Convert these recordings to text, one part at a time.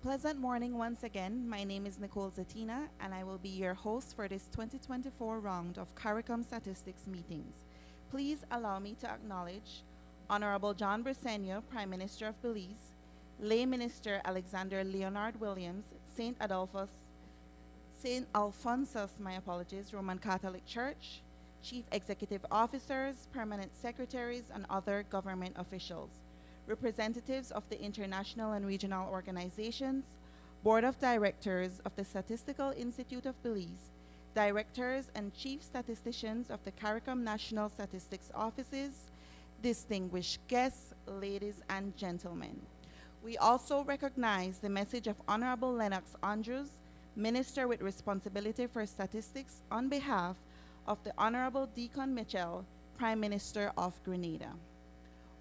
pleasant morning once again. My name is Nicole Zatina, and I will be your host for this 2024 round of CARICOM Statistics meetings. Please allow me to acknowledge Honorable John Briceño, Prime Minister of Belize, Lay Minister Alexander Leonard Williams, St. Alphonsus, Roman Catholic Church, Chief Executive Officers, Permanent Secretaries, and other government officials, representatives of the international and regional organizations, Board of Directors of the Statistical Institute of Belize, Directors and Chief Statisticians of the CARICOM National Statistics Offices, distinguished guests, ladies and gentlemen. We also recognize the message of Honorable Lennox Andrews, Minister with Responsibility for Statistics, on behalf of the Honorable Deacon Mitchell, Prime Minister of Grenada.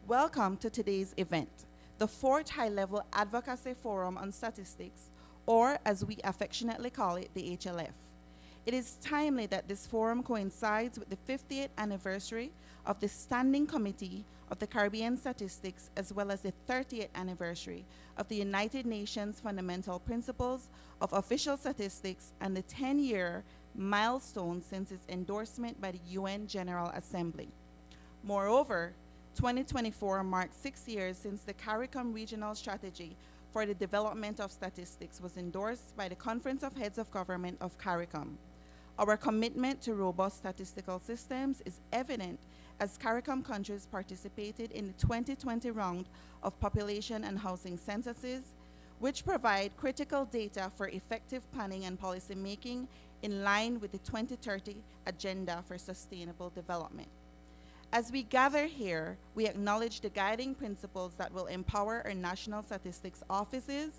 Welcome to today's event, the fourth high-level Advocacy Forum on Statistics, or as we affectionately call it, the HLF. It is timely that this forum coincides with the 50th anniversary of the Standing Committee of the Caribbean Statistics, as well as the 30th anniversary of the United Nations Fundamental Principles of Official Statistics and the 10-year milestone since its endorsement by the UN General Assembly. Moreover, 2024 marks 6 years since the CARICOM Regional Strategy for the Development of Statistics was endorsed by the Conference of Heads of Government of CARICOM. Our commitment to robust statistical systems is evident as CARICOM countries participated in the 2020 round of population and housing censuses, which provide critical data for effective planning and policy making in line with the 2030 Agenda for Sustainable Development. As we gather here, we acknowledge the guiding principles that will empower our national statistics offices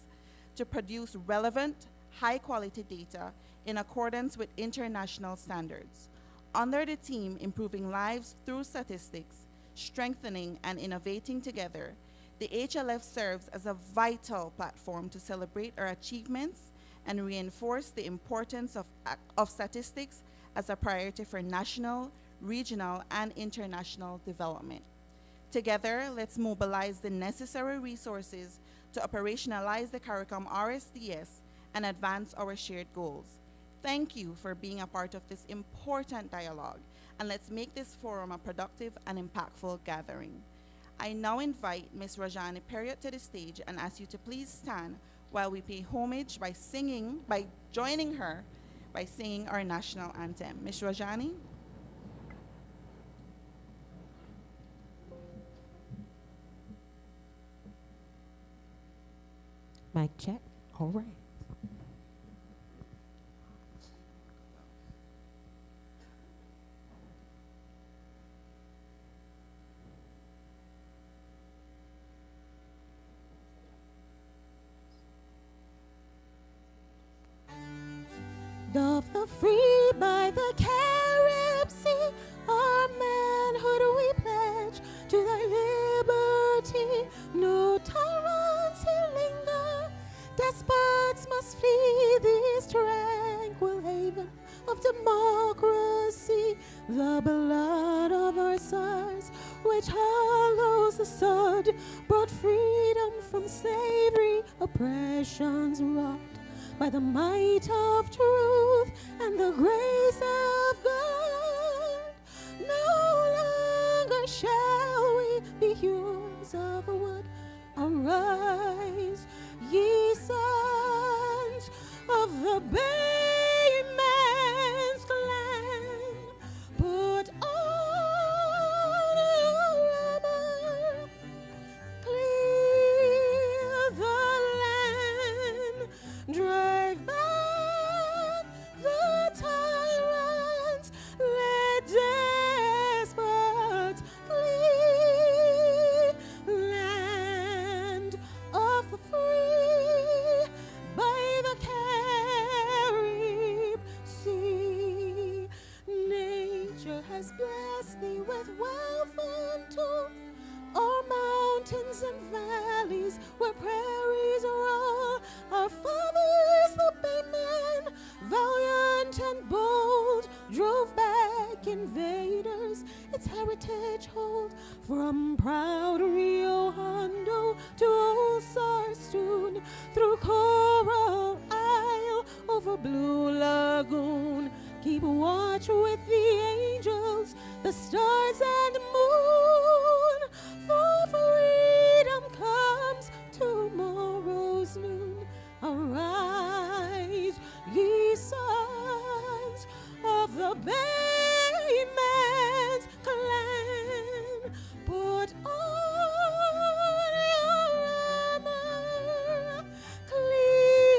to produce relevant, high-quality data in accordance with international standards. Under the theme Improving Lives Through Statistics, Strengthening and Innovating Together, the HLF serves as a vital platform to celebrate our achievements and reinforce the importance of statistics as a priority for national, regional, and international development. Together, let's mobilize the necessary resources to operationalize the CARICOM RSDS and advance our shared goals. Thank you for being a part of this important dialogue, and let's make this forum a productive and impactful gathering. I now invite Ms. Rajani Perriott to the stage and ask you to please stand while we pay homage by joining her by singing our national anthem. Ms. Rajani? Mic check. All right. Of the free by the Carib Sea, our manhood we pledge to thy liberty. No tyrants here linger, despots must flee this tranquil haven of democracy. The blood of our sires, which hollows the sod, brought freedom from slavery, oppression's rod. By the might of truth and the grace of God, no longer shall we be hewers of wood. Arise, ye sons of the Bayman's clan, put on your armor, clear the land, drive back the tyrants, let despots flee. Land of the free by the Carib Sea, nature has blessed thee with wealth untold. Our mountains and valleys where prairies roll, our fathers the Baymen, valiant and bold, drove back invaders, its heritage hold. From proud Rio Hondo to old Sarstoon, through blue lagoon. Keep watch with the angels, the stars and moon. For freedom comes tomorrow's noon. Arise, ye sons of the Bayman's clan. Put on your armor, clear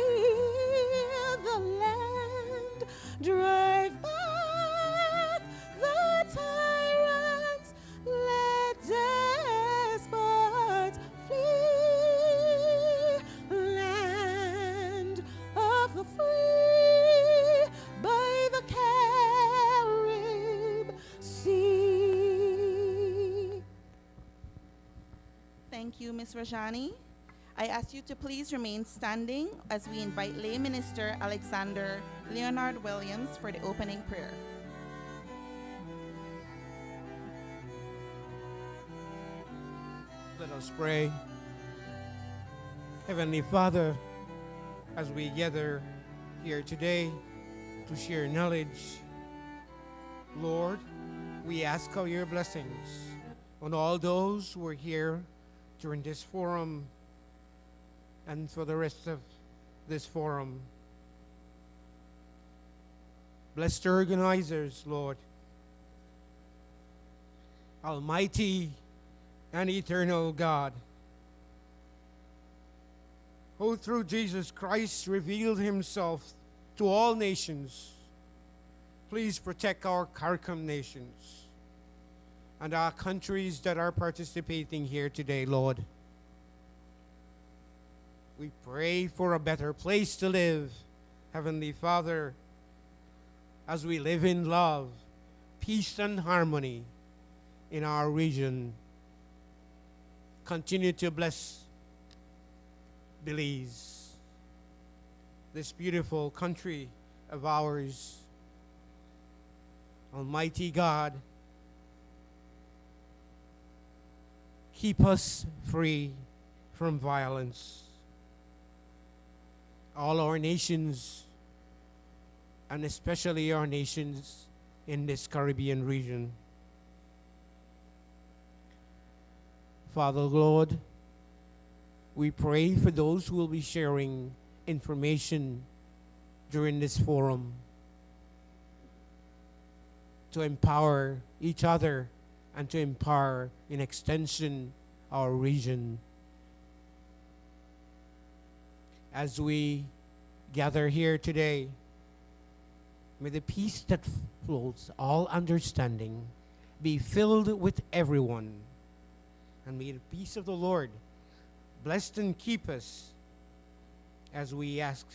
the land, drive back the tyrants, let despots flee. Land of the free by the Carib Sea. Thank you, Ms. Rajani. I ask you to please remain standing as we invite Lay Minister Alexander Leonard Williams for the opening prayer. Let us pray. Heavenly Father, as we gather here today to share knowledge, Lord, we ask of your blessings on all those who are here during this forum and for the rest of this forum. Bless the organizers, Lord. Almighty and eternal God, who through Jesus Christ revealed himself to all nations, please protect our CARICOM nations and our countries that are participating here today, Lord. We pray for a better place to live, Heavenly Father, as we live in love, peace, and harmony in our region. Continue to bless Belize, this beautiful country of ours. Almighty God, keep us free from violence. All our nations, and especially our nations in this Caribbean region. Father, Lord, we pray for those who will be sharing information during this forum to empower each other and to empower, in extension, our region. As we gather here today, may the peace that flows all understanding be filled with everyone. And may the peace of the Lord bless and keep us as we ask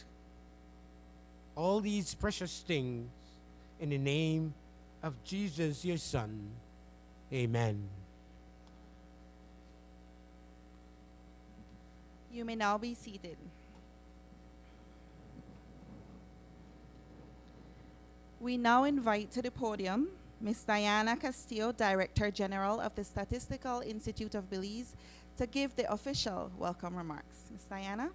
all these precious things in the name of Jesus, your Son. Amen. You may now be seated. We now invite to the podium Ms. Diana Castillo, Director General of the Statistical Institute of Belize, to give the official welcome remarks. Ms. Diana?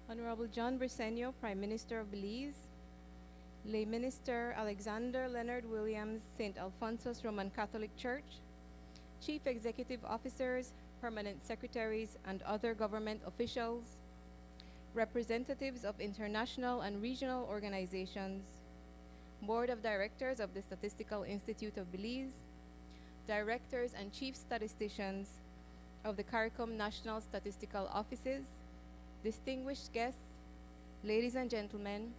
Honorable John Briceño, Prime Minister of Belize, Lay Minister Alexander Leonard Williams, St. Alphonsus Roman Catholic Church, Chief Executive Officers, Permanent Secretaries, and other government officials, representatives of international and regional organizations, Board of Directors of the Statistical Institute of Belize, Directors and Chief Statisticians of the CARICOM National Statistical Offices, distinguished guests, ladies and gentlemen,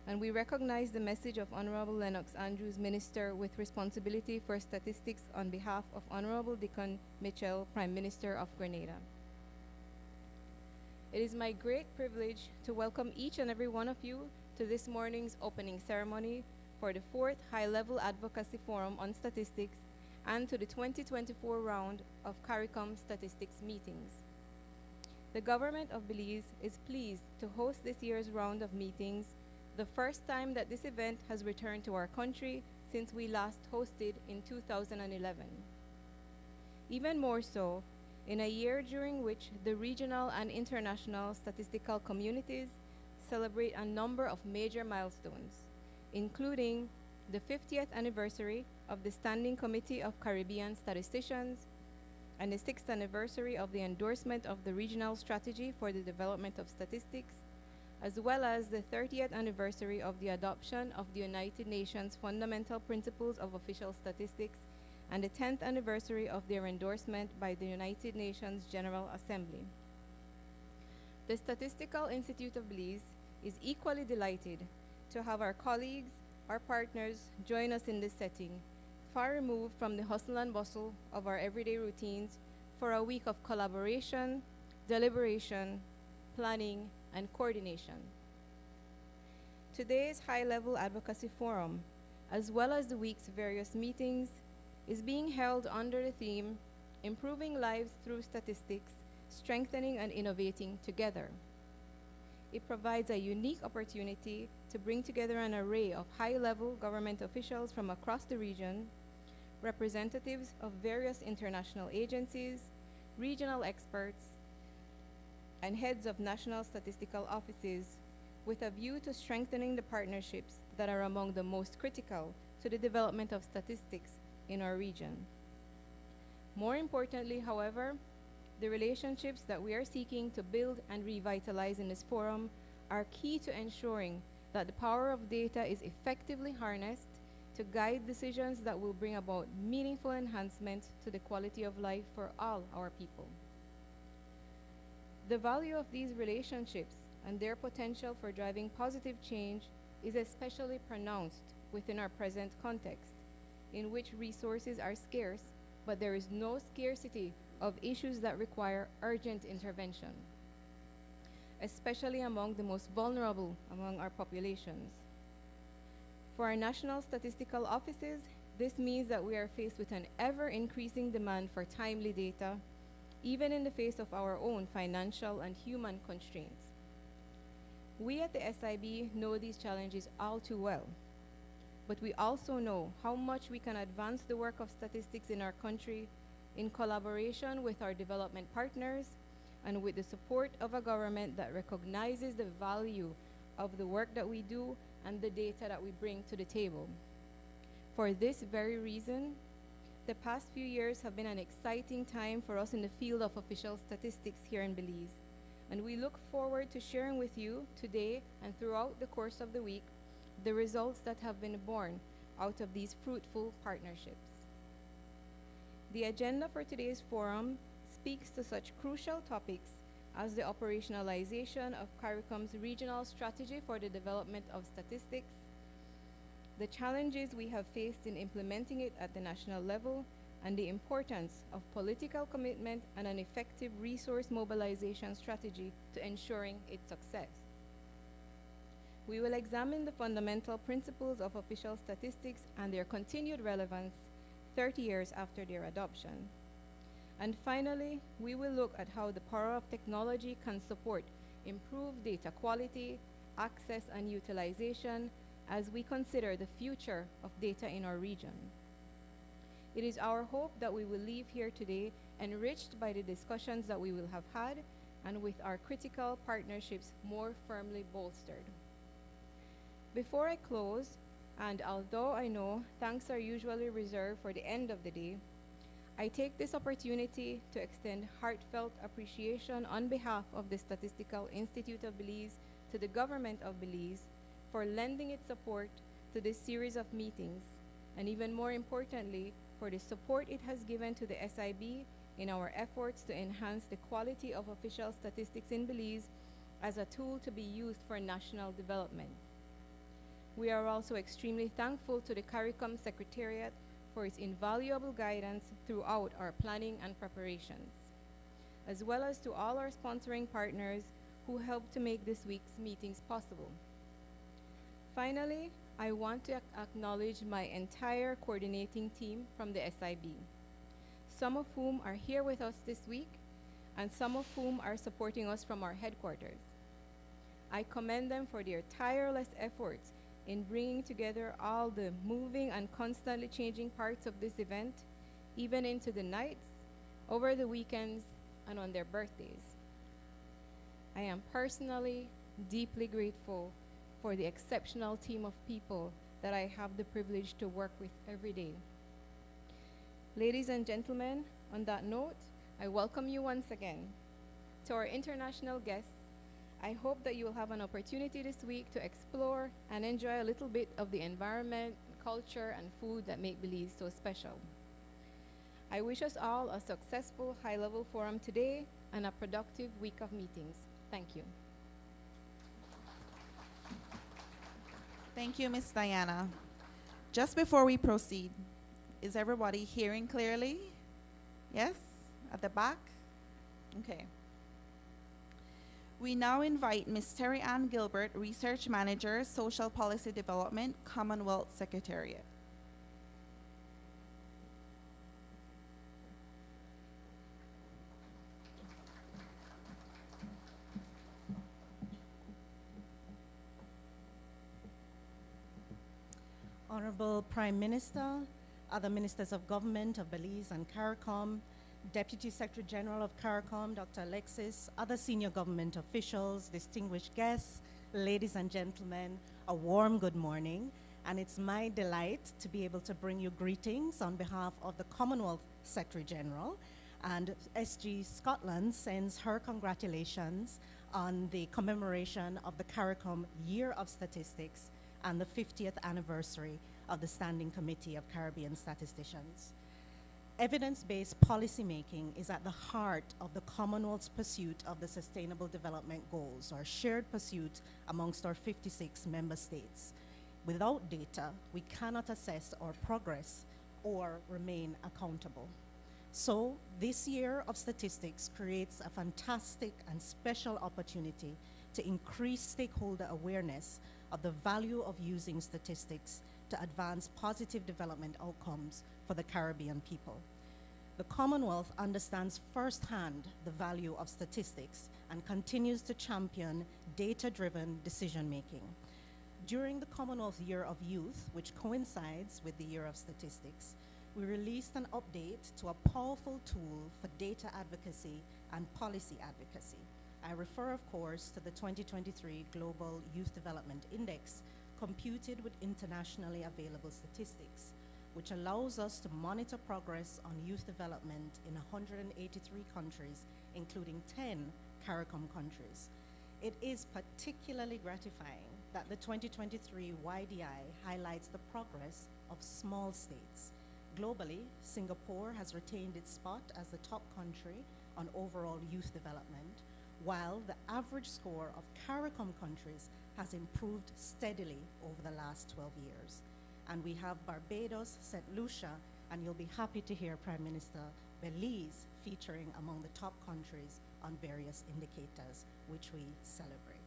and we recognize the message of Honorable Lennox Andrews, Minister with responsibility for statistics, on behalf of Honorable Deacon Mitchell, Prime Minister of Grenada. It is my great privilege to welcome each and every one of you to this morning's opening ceremony for the 4th High-Level Advocacy Forum on Statistics and to the 2024 round of CARICOM Statistics meetings. The Government of Belize is pleased to host this year's round of meetings, the first time that this event has returned to our country since we last hosted in 2011. Even more so, in a year during which the regional and international statistical communities celebrate a number of major milestones, including the 50th anniversary of the Standing Committee of Caribbean Statisticians and the 6th anniversary of the endorsement of the Regional Strategy for the Development of Statistics, as well as the 30th anniversary of the adoption of the United Nations Fundamental Principles of Official Statistics and the 10th anniversary of their endorsement by the United Nations General Assembly. The Statistical Institute of Belize is equally delighted to have our colleagues, our partners, join us in this setting, far removed from the hustle and bustle of our everyday routines, for a week of collaboration, deliberation, planning, and coordination. Today's high-level advocacy forum, as well as the week's various meetings, is being held under the theme, Improving Lives Through Statistics, Strengthening and Innovating Together. It provides a unique opportunity to bring together an array of high-level government officials from across the region, representatives of various international agencies, regional experts, and heads of national statistical offices, with a view to strengthening the partnerships that are among the most critical to the development of statistics in our region. More importantly, however, the relationships that we are seeking to build and revitalize in this forum are key to ensuring that the power of data is effectively harnessed to guide decisions that will bring about meaningful enhancement to the quality of life for all our people. The value of these relationships and their potential for driving positive change is especially pronounced within our present context, in which resources are scarce, but there is no scarcity of issues that require urgent intervention, especially among the most vulnerable among our populations. For our national statistical offices, this means that we are faced with an ever-increasing demand for timely data, even in the face of our own financial and human constraints. We at the SIB know these challenges all too well, but we also know how much we can advance the work of statistics in our country in collaboration with our development partners and with the support of a government that recognizes the value of the work that we do and the data that we bring to the table. For this very reason, the past few years have been an exciting time for us in the field of official statistics here in Belize, and we look forward to sharing with you today and throughout the course of the week the results that have been born out of these fruitful partnerships. The agenda for today's forum speaks to such crucial topics as the operationalization of CARICOM's regional strategy for the development of statistics, the challenges we have faced in implementing it at the national level, and the importance of political commitment and an effective resource mobilization strategy to ensuring its success. We will examine the fundamental principles of official statistics and their continued relevance 30 years after their adoption. And finally, we will look at how the power of technology can support improved data quality, access, and utilization as we consider the future of data in our region. It is our hope that we will leave here today enriched by the discussions that we will have had and with our critical partnerships more firmly bolstered. Before I close, and although I know thanks are usually reserved for the end of the day, I take this opportunity to extend heartfelt appreciation on behalf of the Statistical Institute of Belize to the government of Belize for lending its support to this series of meetings, and even more importantly, for the support it has given to the SIB in our efforts to enhance the quality of official statistics in Belize as a tool to be used for national development. We are also extremely thankful to the CARICOM Secretariat for its invaluable guidance throughout our planning and preparations, as well as to all our sponsoring partners who helped to make this week's meetings possible. Finally, I want to acknowledge my entire coordinating team from the SIB, some of whom are here with us this week, and some of whom are supporting us from our headquarters. I commend them for their tireless efforts in bringing together all the moving and constantly changing parts of this event, even into the nights, over the weekends, and on their birthdays. I am personally deeply grateful for the exceptional team of people that I have the privilege to work with every day. Ladies and gentlemen, on that note, I welcome you once again. To our international guests, I hope that you will have an opportunity this week to explore and enjoy a little bit of the environment, culture, and food that make Belize so special. I wish us all a successful high-level forum today and a productive week of meetings. Thank you. Thank you, Ms. Diana. Just before we proceed, is everybody hearing clearly? Yes? At the back? Okay. We now invite Ms. Terry Ann Gilbert, Research Manager, Social Policy Development, Commonwealth Secretariat. Honorable Prime Minister, other ministers of government of Belize and CARICOM, Deputy Secretary General of CARICOM, Dr. Alexis, other senior government officials, distinguished guests, ladies and gentlemen, a warm good morning. And it's my delight to be able to bring you greetings on behalf of the Commonwealth Secretary General. And SG Scotland sends her congratulations on the commemoration of the CARICOM Year of Statistics and the 50th anniversary of the Standing Committee of Caribbean Statisticians. Evidence-based policymaking is at the heart of the Commonwealth's pursuit of the Sustainable Development Goals, our shared pursuit amongst our 56 member states. Without data, we cannot assess our progress or remain accountable. So, this year of statistics creates a fantastic and special opportunity to increase stakeholder awareness of the value of using statistics to advance positive development outcomes for the Caribbean people. The Commonwealth understands firsthand the value of statistics and continues to champion data-driven decision-making. During the Commonwealth Year of Youth, which coincides with the Year of Statistics, we released an update to a powerful tool for data advocacy and policy advocacy. I refer, of course, to the 2023 Global Youth Development Index, computed with internationally available statistics, which allows us to monitor progress on youth development in 183 countries, including 10 CARICOM countries. It is particularly gratifying that the 2023 YDI highlights the progress of small states. Globally, Singapore has retained its spot as the top country on overall youth development, while the average score of CARICOM countries has improved steadily over the last 12 years. And we have Barbados, St. Lucia, and you'll be happy to hear Prime Minister Belize featuring among the top countries on various indicators, which we celebrate.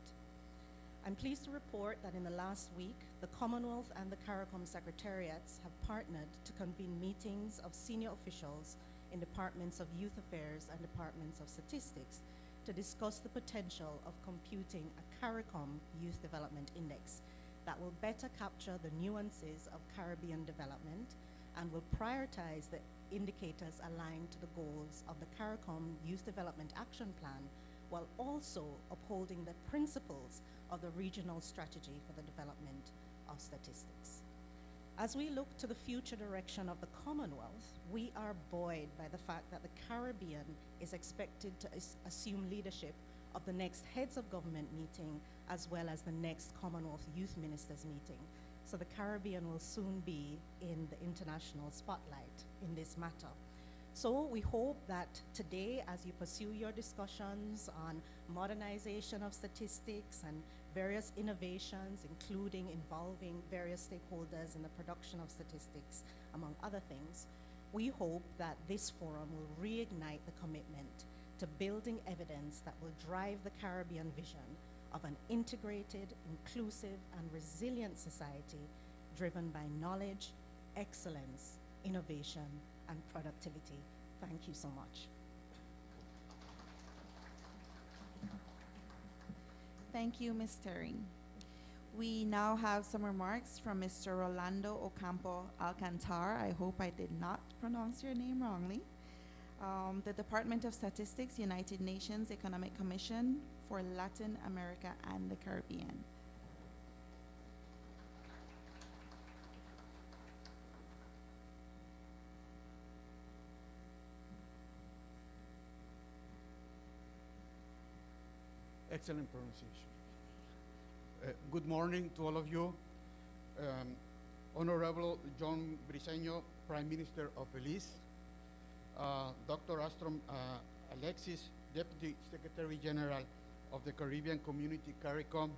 I'm pleased to report that in the last week, the Commonwealth and the CARICOM Secretariats have partnered to convene meetings of senior officials in Departments of Youth Affairs and Departments of Statistics to discuss the potential of computing a CARICOM Youth Development Index that will better capture the nuances of Caribbean development and will prioritize the indicators aligned to the goals of the CARICOM Youth Development Action Plan, while also upholding the principles of the regional strategy for the development of statistics. As we look to the future direction of the Commonwealth, we are buoyed by the fact that the Caribbean is expected to assume leadership of the next Heads of Government meeting, as well as the next Commonwealth Youth Ministers meeting. So the Caribbean will soon be in the international spotlight in this matter. So we hope that today, as you pursue your discussions on modernization of statistics and various innovations, including involving various stakeholders in the production of statistics, among other things, we hope that this forum will reignite the commitment to building evidence that will drive the Caribbean vision of an integrated, inclusive, and resilient society driven by knowledge, excellence, innovation, and productivity. Thank you so much. Thank you, Ms. Terry. We now have some remarks from Mr. Rolando Ocampo Alcantar. I hope I did not pronounce your name wrongly. The Department of Statistics, United Nations Economic Commission for Latin America and the Caribbean. Excellent pronunciation. Good morning to all of you. Honorable John Briceño, Prime Minister of Belize, Dr. Astrom Alexis, Deputy Secretary General of the Caribbean Community CARICOM,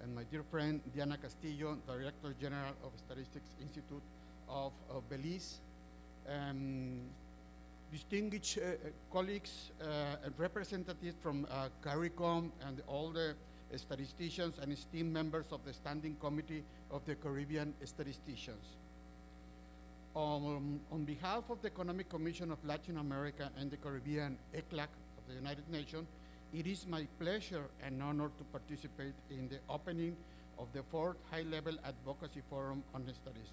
and my dear friend Diana Castillo, Director General of Statistics Institute of Belize. Distinguished colleagues and representatives from CARICOM and all the statisticians and esteemed members of the Standing Committee of the Caribbean Statisticians. On behalf of the Economic Commission of Latin America and the Caribbean, ECLAC of the United Nations, it is my pleasure and honor to participate in the opening of the 4th High-Level Advocacy Forum on Statistics.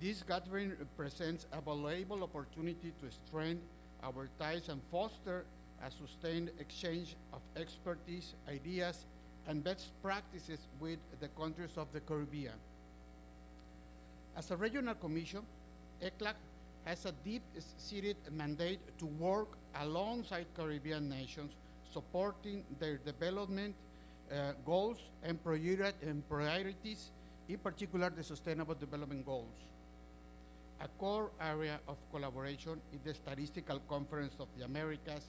This gathering presents a valuable opportunity to strengthen our ties and foster a sustained exchange of expertise, ideas, and best practices with the countries of the Caribbean. As a regional commission, ECLAC has a deep-seated mandate to work alongside Caribbean nations, supporting their development goals and priorities, in particular the Sustainable Development Goals. A core area of collaboration is the Statistical Conference of the Americas,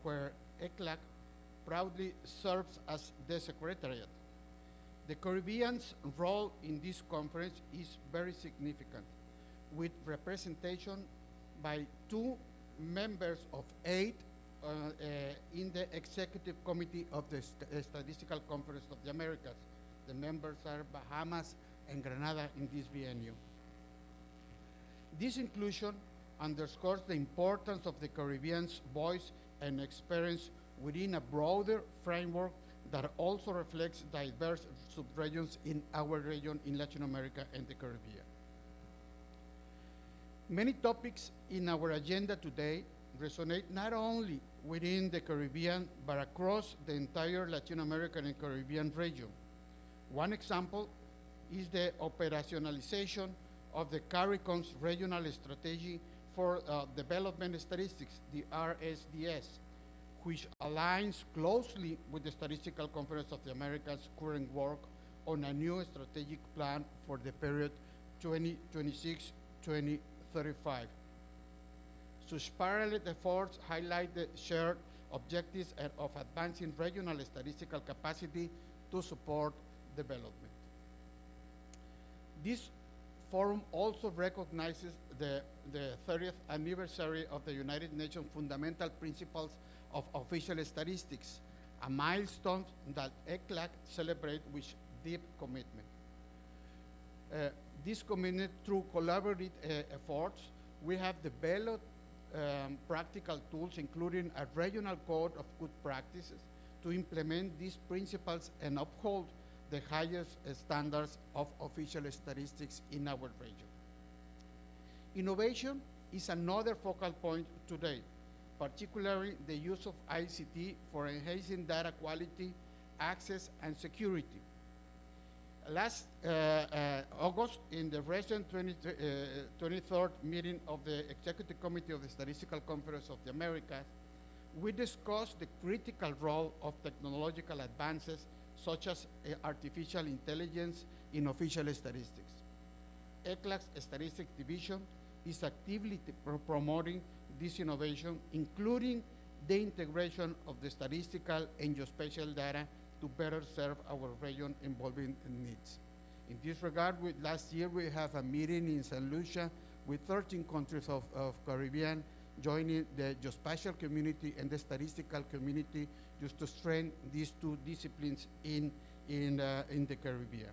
where ECLAC proudly serves as the secretariat. The Caribbean's role in this conference is very significant, with representation by 2 members of 8 in the Executive Committee of the Statistical Conference of the Americas. The members are Bahamas and Grenada in this biennium. This inclusion underscores the importance of the Caribbean's voice and experience within a broader framework that also reflects diverse subregions in our region in Latin America and the Caribbean. Many topics in our agenda today resonate not only within the Caribbean, but across the entire Latin American and Caribbean region. One example is the operationalization of the CARICOM's Regional Strategy for Development Statistics, the RSDS, which aligns closely with the Statistical Conference of the Americas' current work on a new strategic plan for the period 2026-2035. Such parallel efforts highlight the shared objectives of advancing regional statistical capacity to support development. This forum also recognizes the 30th anniversary of the United Nations Fundamental Principles of Official Statistics, a milestone that ECLAC celebrates with deep commitment. This commitment, through collaborative efforts, we have developed practical tools, including a regional code of good practices, to implement these principles and uphold the highest standards of official statistics in our region. Innovation is another focal point today, particularly the use of ICT for enhancing data quality, access, and security. Last August, in the recent 23rd meeting of the Executive Committee of the Statistical Conference of the Americas, we discussed the critical role of technological advances such as artificial intelligence in official statistics. ECLAC's Statistics Division is actively promoting this innovation, including the integration of the statistical and geospatial data to better serve our region evolving needs. In this regard, last year we have a meeting in St. Lucia with 13 countries of Caribbean joining the geospatial community and the statistical community just to strengthen these 2 disciplines in the Caribbean.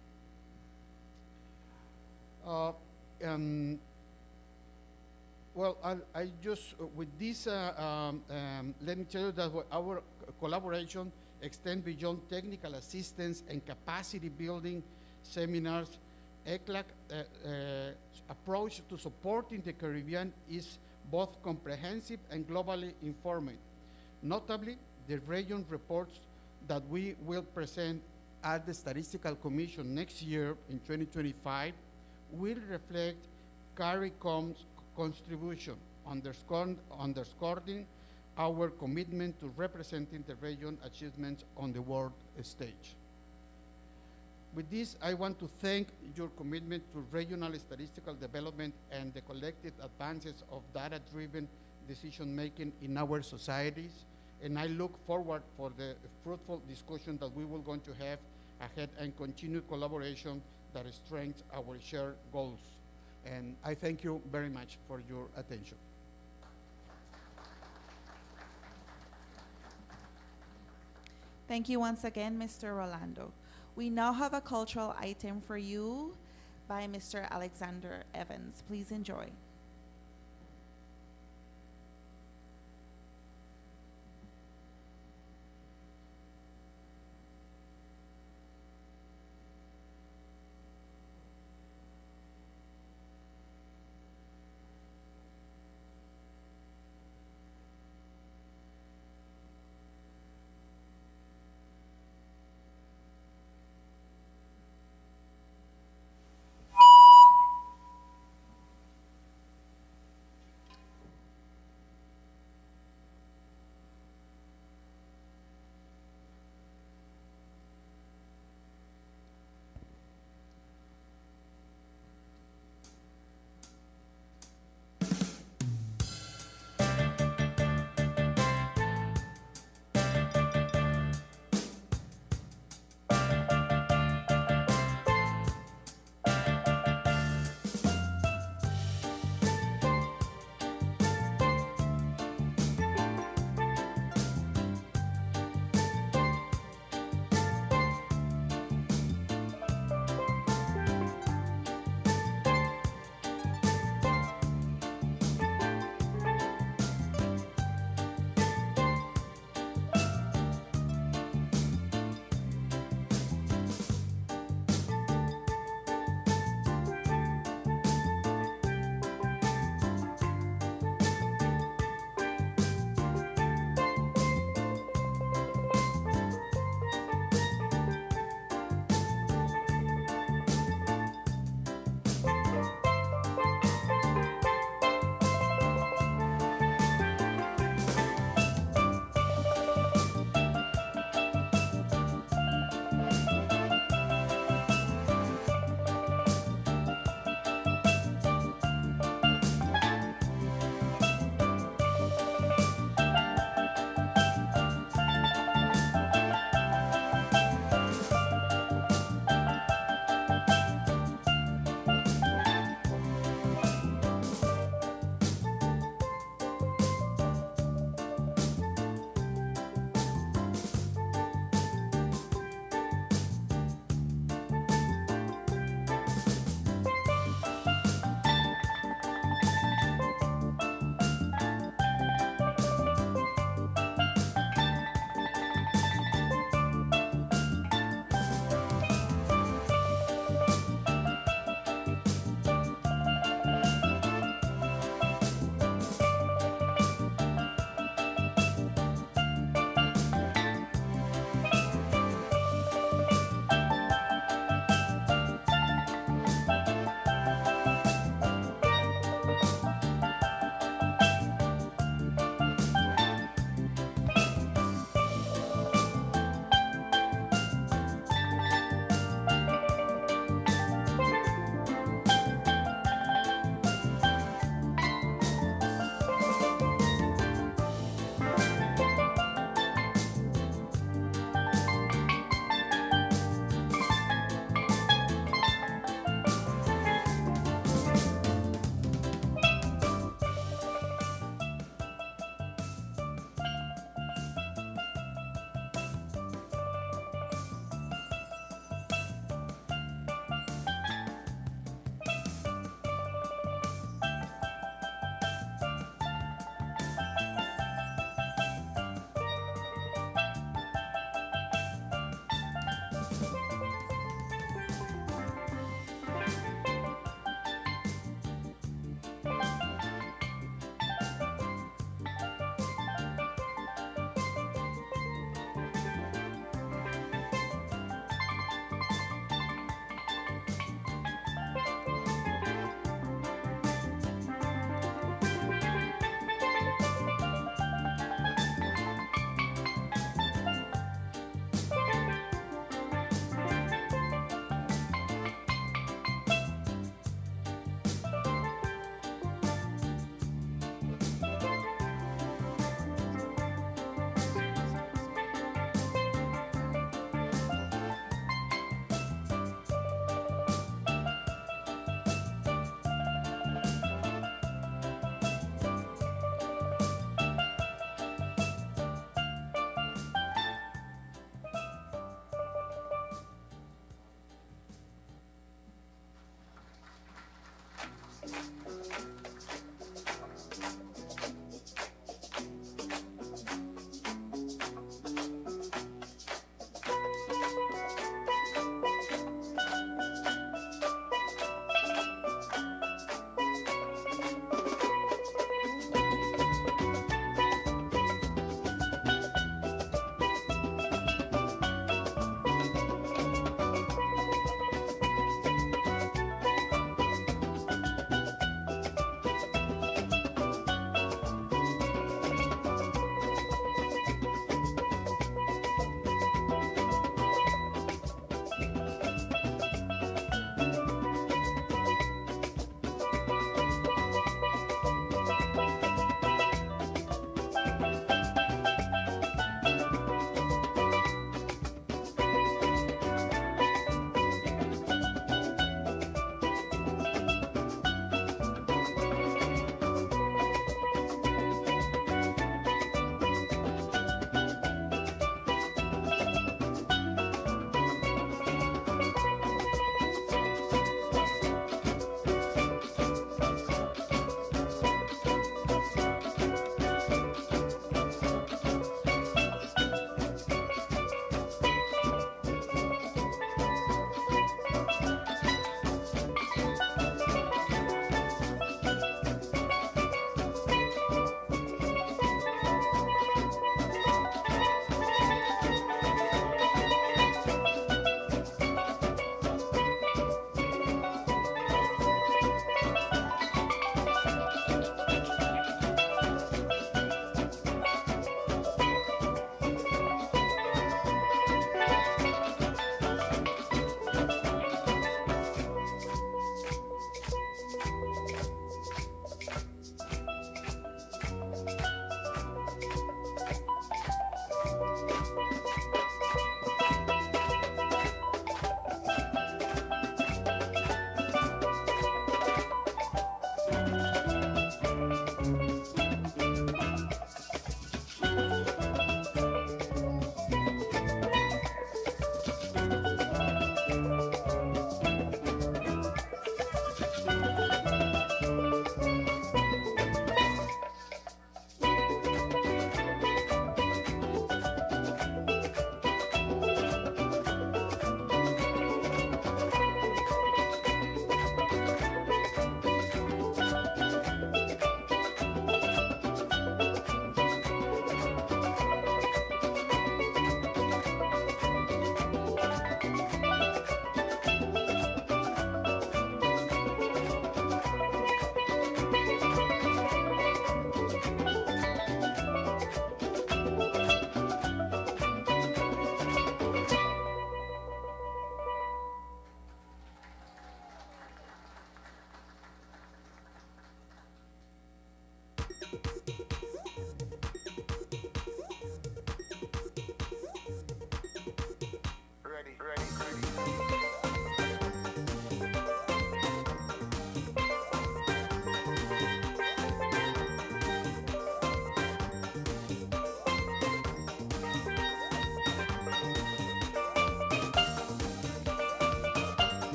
Well, with this, let me tell you that our collaboration extend beyond technical assistance and capacity building seminars. ECLAC approach to supporting the Caribbean is both comprehensive and globally informed. Notably, the region reports that we will present at the Statistical Commission next year in 2025 will reflect CARICOM's contribution, underscoring our commitment to representing the region achievements on the world stage. With this, I want to thank your commitment to regional statistical development and the collective advances of data-driven decision-making in our societies. And I look forward for the fruitful discussion that we will going to have ahead and continued collaboration that strengthens our shared goals. And I thank you very much for your attention. Thank you once again, Mr. Rolando. We now have a cultural item for you by Mr. Alexander Evans. Please enjoy.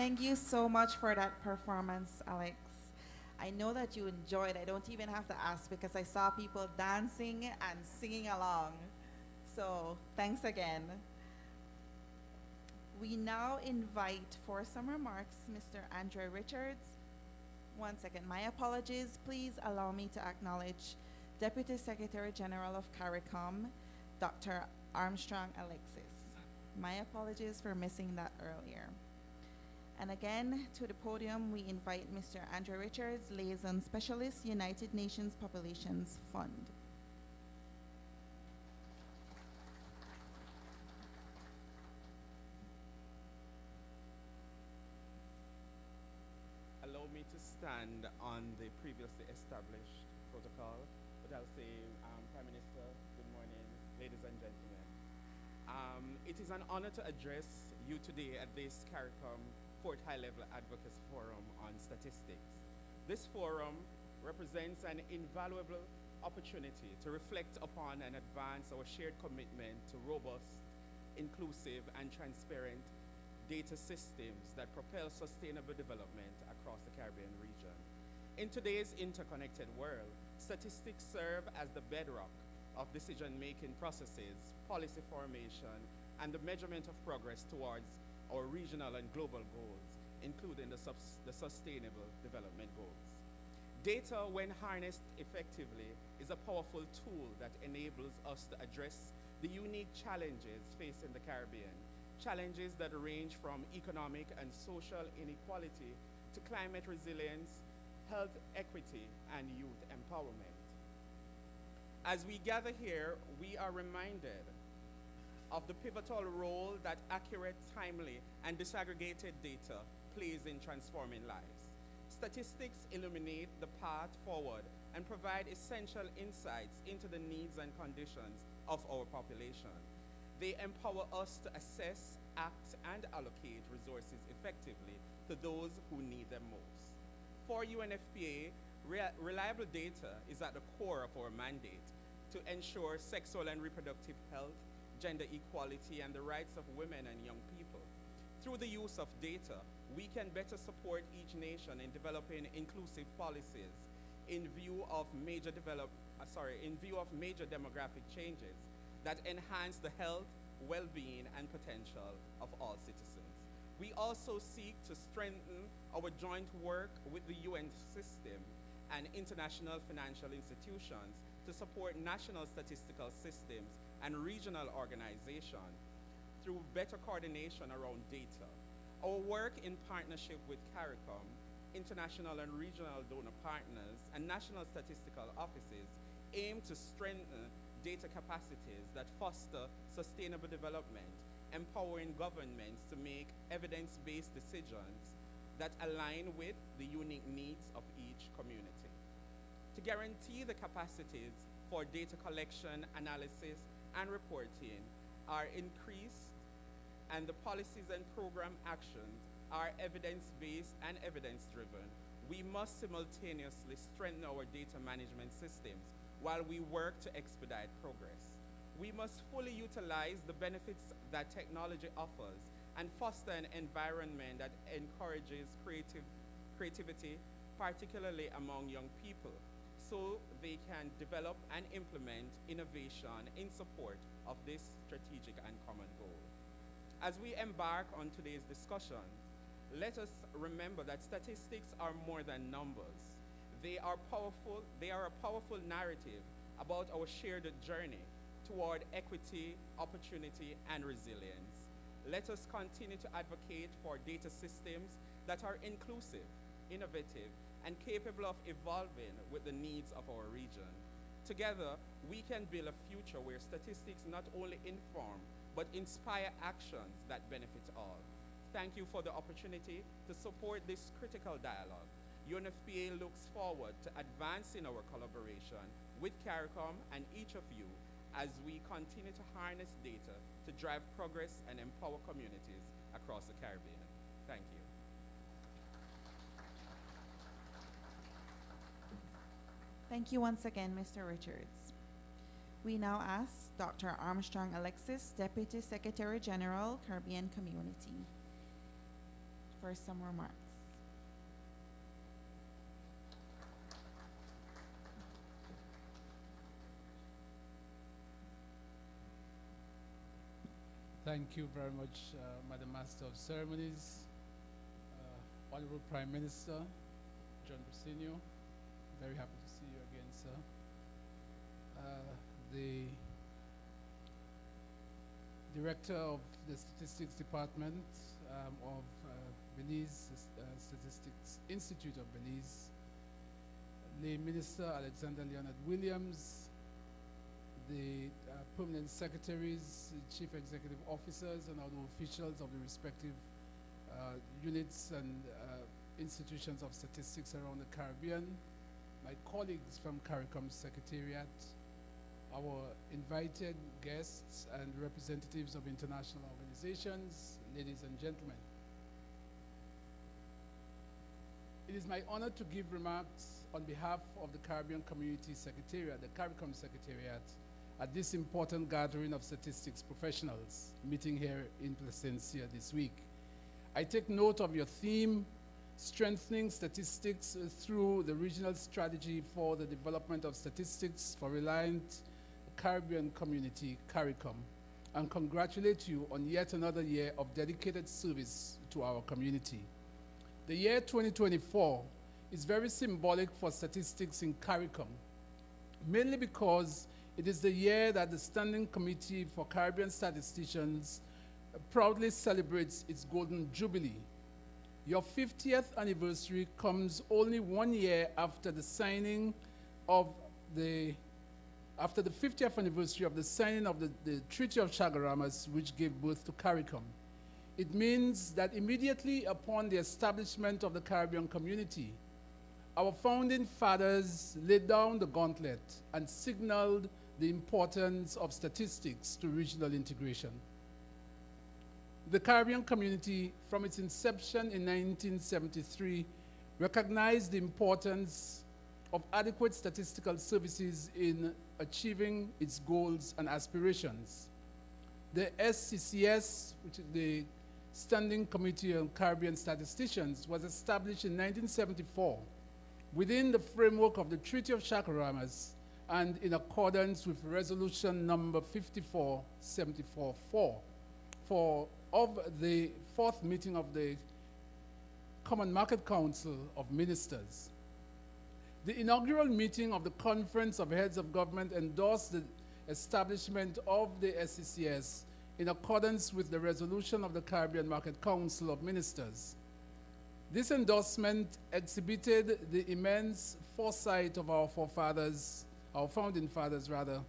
Thank you so much for that performance, Alex. I know that you enjoyed. I don't even have to ask because I saw people dancing and singing along. So thanks again. We now invite for some remarks Mr. Andre Richards. One second, my apologies. Please allow me to acknowledge Deputy Secretary General of CARICOM, Dr. Armstrong Alexis. My apologies for missing that earlier. And again, to the podium, we invite Mr. Andre Richards, Liaison Specialist, United Nations Populations Fund. Allow me to stand on the previously established protocol, but I'll say, Prime Minister, good morning, ladies and gentlemen. It is an honor to address you today at this CARICOM Fourth High-Level Advocacy Forum on Statistics. This forum represents an invaluable opportunity to reflect upon and advance our shared commitment to robust, inclusive, and transparent data systems that propel sustainable development across the Caribbean region. In today's interconnected world, statistics serve as the bedrock of decision-making processes, policy formation, and the measurement of progress towards our regional and global goals, including the Sustainable Development Goals. Data, when harnessed effectively, is a powerful tool that enables us to address the unique challenges facing the Caribbean, challenges that range from economic and social inequality to climate resilience, health equity, and youth empowerment. As we gather here, we are reminded of the pivotal role that accurate, timely, and disaggregated data plays in transforming lives. Statistics illuminate the path forward and provide essential insights into the needs and conditions of our population. They empower us to assess, act, and allocate resources effectively to those who need them most. For UNFPA, reliable data is at the core of our mandate to ensure sexual and reproductive health, gender equality, and the rights of women and young people. Through the use of data, we can better support each nation in developing inclusive policies in view of major demographic changes that enhance the health, well-being, and potential of all citizens. We also seek to strengthen our joint work with the UN system and international financial institutions to support national statistical systems and regional organization through better coordination around data. Our work in partnership with CARICOM, international and regional donor partners, and national statistical offices aim to strengthen data capacities that foster sustainable development, empowering governments to make evidence-based decisions that align with the unique needs of each community. To guarantee the capacities for data collection, analysis, and reporting are increased, and the policies and program actions are evidence-based and evidence-driven, we must simultaneously strengthen our data management systems while we work to expedite progress. We must fully utilize the benefits that technology offers and foster an environment that encourages creativity, particularly among young people, so they can develop and implement innovation in support of this strategic and common goal. As we embark on today's discussion, let us remember that statistics are more than numbers. They are a powerful narrative about our shared journey toward equity, opportunity, and resilience. Let us continue to advocate for data systems that are inclusive, innovative, and capable of evolving with the needs of our region. Together, we can build a future where statistics not only inform, but inspire actions that benefit all. Thank you for the opportunity to support this critical dialogue. UNFPA looks forward to advancing our collaboration with CARICOM and each of you as we continue to harness data to drive progress and empower communities across the Caribbean. Thank you. Thank you once again, Mr. Richards. We now ask Dr. Armstrong Alexis, Deputy Secretary General, Caribbean Community. for some remarks. Thank you very much, Madam Master of Ceremonies, Honorable Prime Minister John Briceño. Very happy to see you again, sir. The Director of the Statistics Department of Belize, Statistics Institute of Belize, Lay Minister Alexander Leonard Williams, the permanent secretaries, chief executive officers, and other officials of the respective units and institutions of statistics around the Caribbean, my colleagues from CARICOM Secretariat, our invited guests and representatives of international organizations, ladies and gentlemen. It is my honor to give remarks on behalf of the Caribbean Community Secretariat, the CARICOM Secretariat, at this important gathering of statistics professionals meeting here in Placencia this week. I take note of your theme, strengthening statistics through the regional strategy for the development of statistics for reliant Caribbean community, CARICOM, and congratulate you on yet another year of dedicated service to our community. The year 2024 is very symbolic for statistics in CARICOM, mainly because it is the year that the Standing Committee for Caribbean Statisticians proudly celebrates its Golden Jubilee. Your 50th anniversary comes only 1 year after the signing of after the 50th anniversary of the signing of the Treaty of Chaguaramas, which gave birth to CARICOM. It means that immediately upon the establishment of the Caribbean community, our founding fathers laid down the gauntlet and signaled the importance of statistics to regional integration. The Caribbean community, from its inception in 1973, recognized the importance of adequate statistical services in achieving its goals and aspirations. The SCCS, which is the Standing Committee on Caribbean Statisticians, was established in 1974 within the framework of the Treaty of Chaguaramas and in accordance with Resolution number 54744 of the fourth meeting of the Common Market Council of Ministers. The inaugural meeting of the Conference of Heads of Government endorsed the establishment of the SCCS in accordance with the resolution of the Caribbean Market Council of Ministers. This endorsement exhibited the immense foresight of our forefathers, our founding fathers rather,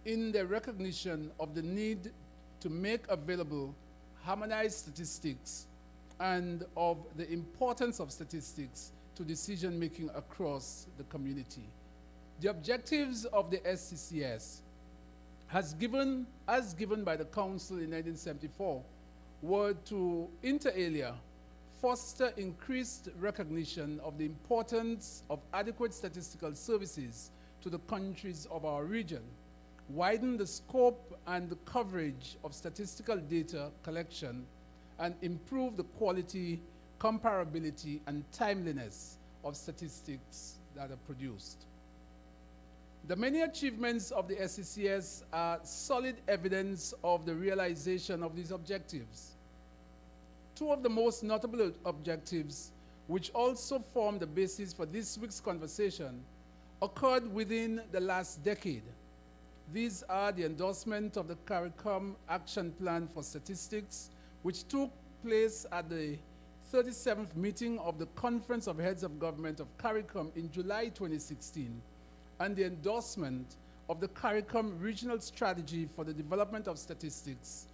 in their recognition of the need to make available harmonized statistics and of the importance of statistics to decision-making across the community. The objectives of the SCCS, as given by the Council in 1974, were to, inter alia, foster increased recognition of the importance of adequate statistical services to the countries of our region, widen the scope and the coverage of statistical data collection, and improve the quality, comparability, and timeliness of statistics that are produced. The many achievements of the SCCS are solid evidence of the realization of these objectives. Two of the most notable objectives, which also form the basis for this week's conversation, occurred within the last decade. These are the endorsement of the CARICOM Action Plan for Statistics, which took place at the 37th meeting of the Conference of Heads of Government of CARICOM in July 2016, and the endorsement of the CARICOM Regional Strategy for the Development of Statistics,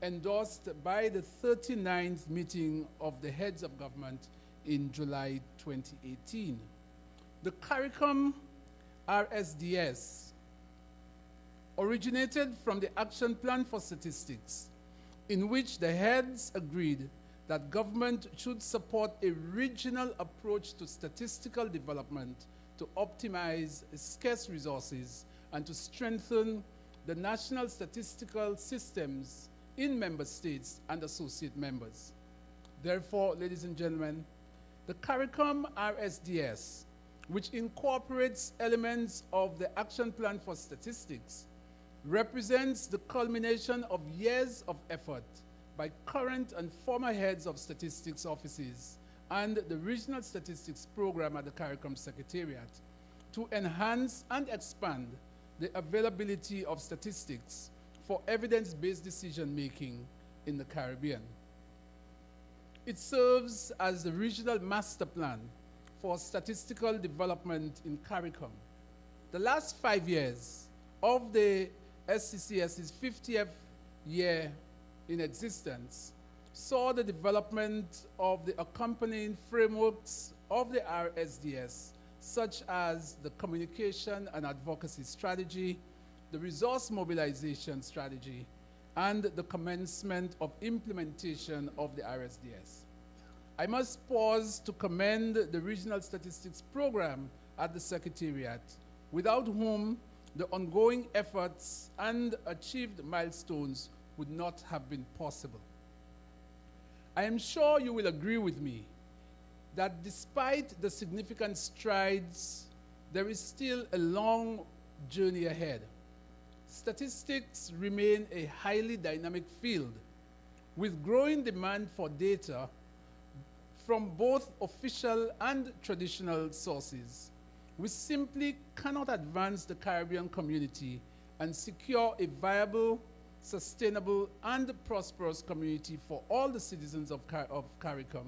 endorsed by the 39th meeting of the Heads of Government in July 2018. The CARICOM RSDS originated from the Action Plan for Statistics, in which the heads agreed that government should support a regional approach to statistical development to optimize scarce resources and to strengthen the national statistical systems in member states and associate members. Therefore, ladies and gentlemen, the CARICOM RSDS, which incorporates elements of the Action Plan for Statistics, represents the culmination of years of effort by current and former heads of statistics offices and the Regional Statistics Program at the CARICOM Secretariat to enhance and expand the availability of statistics for evidence-based decision-making in the Caribbean. It serves as the regional master plan for statistical development in CARICOM. The last 5 years of the SCCS's 50th year in existence saw the development of the accompanying frameworks of the RSDS, such as the communication and advocacy strategy, the resource mobilization strategy, and the commencement of implementation of the RSDS. I must pause to commend the Regional Statistics Program at the Secretariat, without whom the ongoing efforts and achieved milestones would not have been possible. I am sure you will agree with me that despite the significant strides, there is still a long journey ahead. Statistics remain a highly dynamic field with growing demand for data from both official and traditional sources. We simply cannot advance the Caribbean community and secure a viable, sustainable, and prosperous community for all the citizens of CARICOM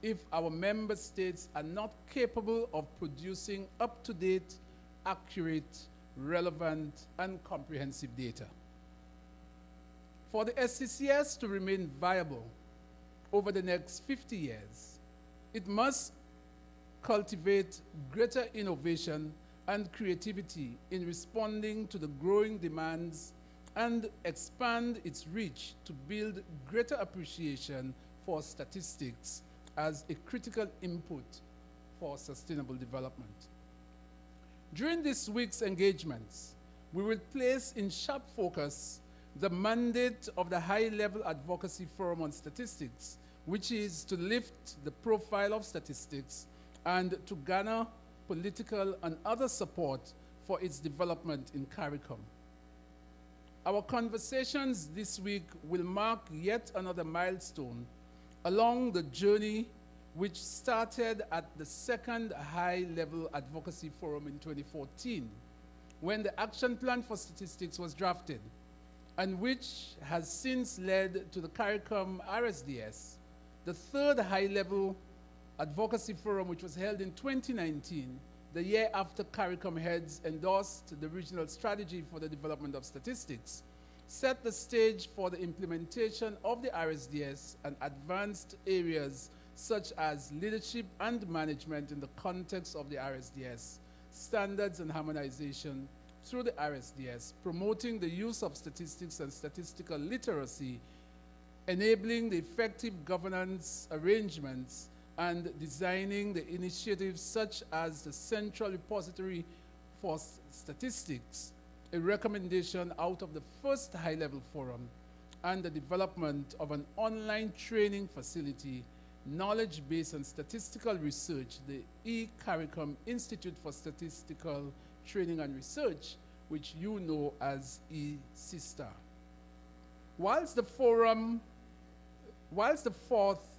if our member states are not capable of producing up-to-date, accurate, relevant, and comprehensive data. For the SCCS to remain viable over the next 50 years, it must cultivate greater innovation and creativity in responding to the growing demands and expand its reach to build greater appreciation for statistics as a critical input for sustainable development. During this week's engagements, we will place in sharp focus the mandate of the High-Level Advocacy Forum on Statistics, which is to lift the profile of statistics and to garner political and other support for its development in CARICOM. Our conversations this week will mark yet another milestone along the journey which started at the second High-Level Advocacy Forum in 2014, when the Action Plan for Statistics was drafted, and which has since led to the CARICOM RSDS, the third High-Level Advocacy Forum, which was held in 2019, the year after CARICOM heads endorsed the regional strategy for the development of statistics, set the stage for the implementation of the RSDS and advanced areas such as leadership and management in the context of the RSDS, standards and harmonization through the RSDS, promoting the use of statistics and statistical literacy, enabling the effective governance arrangements, and designing the initiatives such as the Central Repository for Statistics, a recommendation out of the first high-level forum, and the development of an online training facility, knowledge-based and statistical research, the CARICOM Institute for Statistical Training and Research, which you know as eSISTA. Whilst the fourth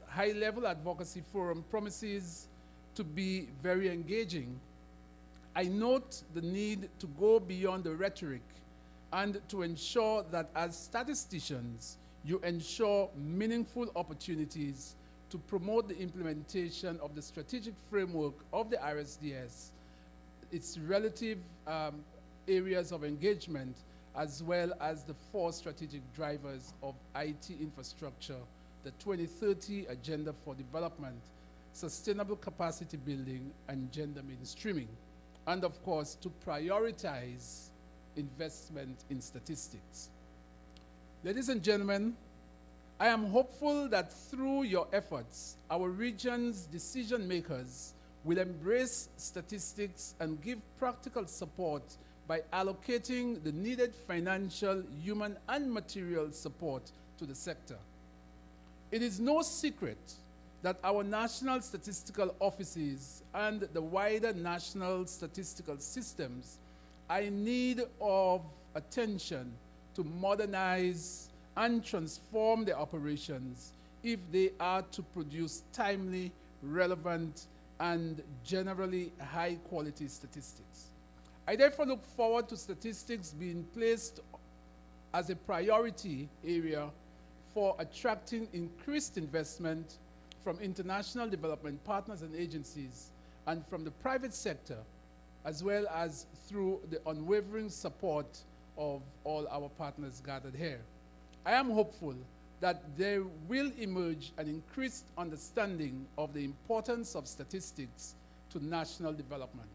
High-Level Advocacy Forum promises to be very engaging, I note the need to go beyond the rhetoric and to ensure that as statisticians, you ensure meaningful opportunities to promote the implementation of the strategic framework of the RSDS, its relative areas of engagement, as well as the 4 strategic drivers of IT infrastructure, the 2030 Agenda for Development, sustainable capacity building, and gender mainstreaming, and of course, to prioritize investment in statistics. Ladies and gentlemen, I am hopeful that through your efforts, our region's decision makers will embrace statistics and give practical support by allocating the needed financial, human, and material support to the sector. It is no secret that our national statistical offices and the wider national statistical systems are in need of attention to modernize and transform their operations if they are to produce timely, relevant, and generally high-quality statistics. I therefore look forward to statistics being placed as a priority area for attracting increased investment from international development partners and agencies and from the private sector, as well as through the unwavering support of all our partners gathered here. I am hopeful that there will emerge an increased understanding of the importance of statistics to national development.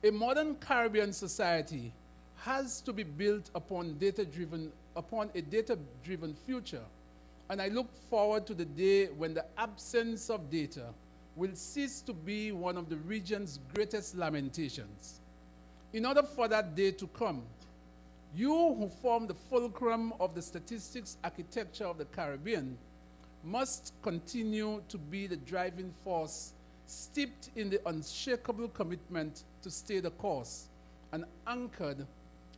A modern Caribbean society has to be built upon a data-driven future, and I look forward to the day when the absence of data will cease to be one of the region's greatest lamentations. In order for that day to come, you who form the fulcrum of the statistics architecture of the Caribbean must continue to be the driving force steeped in the unshakable commitment to stay the course and anchored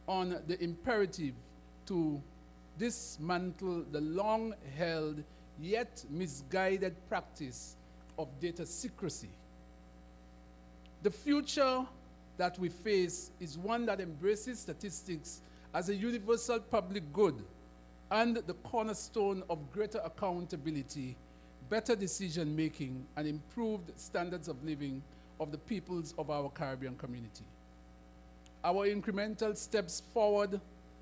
on the imperative to dismantle the long-held yet misguided practice of data secrecy. The future that we face is one that embraces statistics as a universal public good and the cornerstone of greater accountability, better decision-making, and improved standards of living of the peoples of our Caribbean community. Our incremental steps forward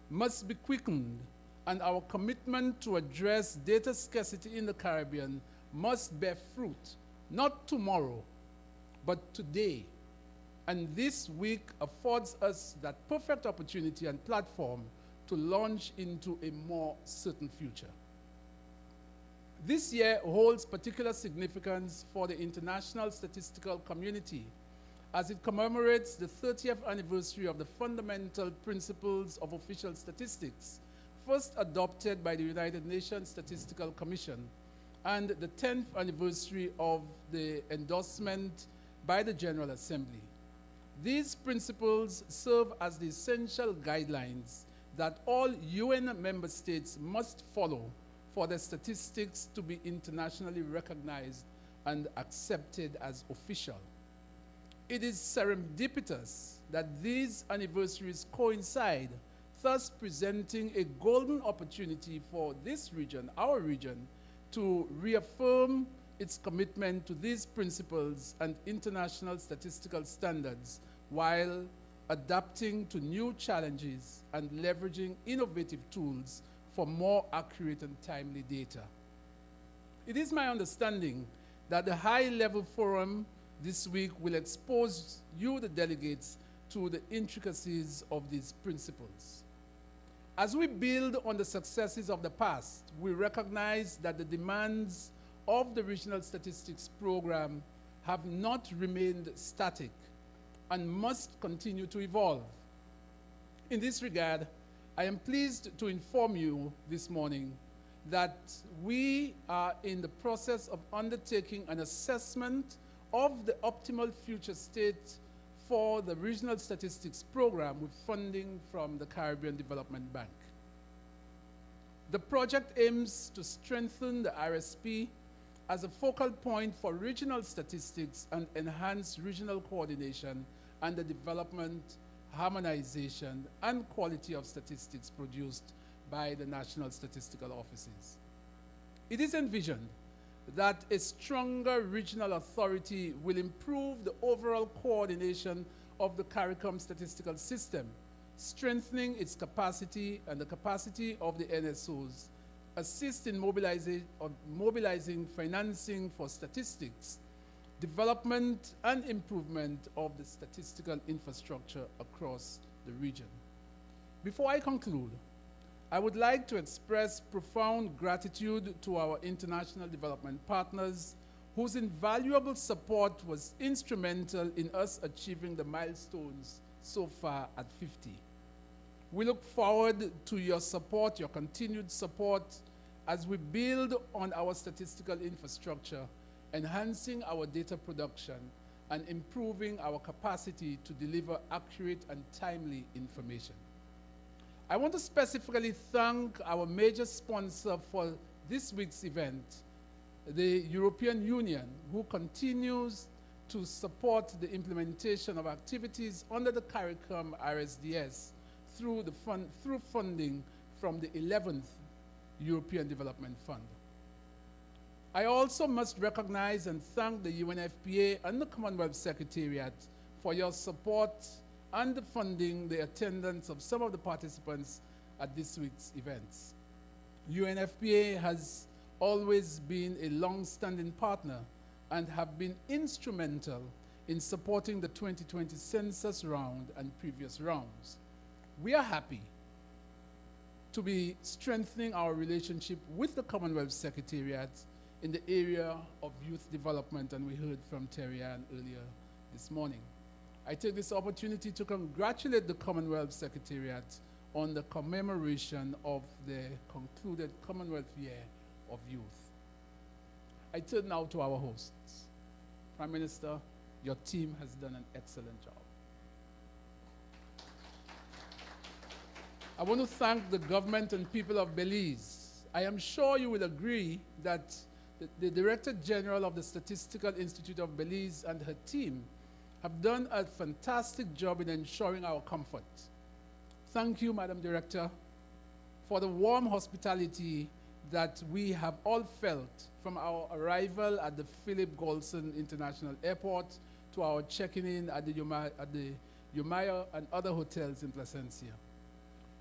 must be quickened, and our commitment to address data scarcity in the Caribbean must bear fruit, not tomorrow, but today. And this week affords us that perfect opportunity and platform to launch into a more certain future. This year holds particular significance for the international statistical community as it commemorates the 30th anniversary of the fundamental principles of official statistics, first adopted by the United Nations Statistical Commission, and the 10th anniversary of the endorsement by the General Assembly. These principles serve as the essential guidelines that all UN member states must follow for their statistics to be internationally recognized and accepted as official. It is serendipitous that these anniversaries coincide, thus presenting a golden opportunity for this region, our region, to reaffirm its commitment to these principles and international statistical standards while adapting to new challenges and leveraging innovative tools for more accurate and timely data. It is my understanding that the high-level forum this week will expose you, the delegates, to the intricacies of these principles. As we build on the successes of the past, we recognize that the demands of the Regional Statistics Program have not remained static and must continue to evolve. In this regard, I am pleased to inform you this morning that we are in the process of undertaking an assessment of the optimal future state for the Regional Statistics Program with funding from the Caribbean Development Bank. The project aims to strengthen the RSP as a focal point for regional statistics and enhance regional coordination and the development, harmonization, and quality of statistics produced by the national statistical offices. It is envisioned that a stronger regional authority will improve the overall coordination of the CARICOM statistical system, strengthening its capacity and the capacity of the NSOs, assist in mobilizing financing for statistics, development and improvement of the statistical infrastructure across the region. Before I conclude, I would like to express profound gratitude to our international development partners whose invaluable support was instrumental in us achieving the milestones so far at 50. We look forward to your support, your continued support, as we build on our statistical infrastructure, enhancing our data production, and improving our capacity to deliver accurate and timely information. I want to specifically thank our major sponsor for this week's event, the European Union, who continues to support the implementation of activities under the CARICOM RSDS through funding from the 11th European Development Fund. I also must recognize and thank the UNFPA and the Commonwealth Secretariat for your support and funding the attendance of some of the participants at this week's events. UNFPA has always been a long-standing partner and have been instrumental in supporting the 2020 census round and previous rounds. We are happy to be strengthening our relationship with the Commonwealth Secretariat in the area of youth development, and we heard from Terry Ann earlier this morning. I take this opportunity to congratulate the Commonwealth Secretariat on the commemoration of the concluded Commonwealth Year of Youth. I turn now to our hosts. Prime Minister, your team has done an excellent job. I want to thank the government and people of Belize. I am sure you will agree that the Director General of the Statistical Institute of Belize and her team have done a fantastic job in ensuring our comfort. Thank you, Madam Director, for the warm hospitality that we have all felt from our arrival at the Philip Golson International Airport to our checking in at the Umaya and other hotels in Placencia.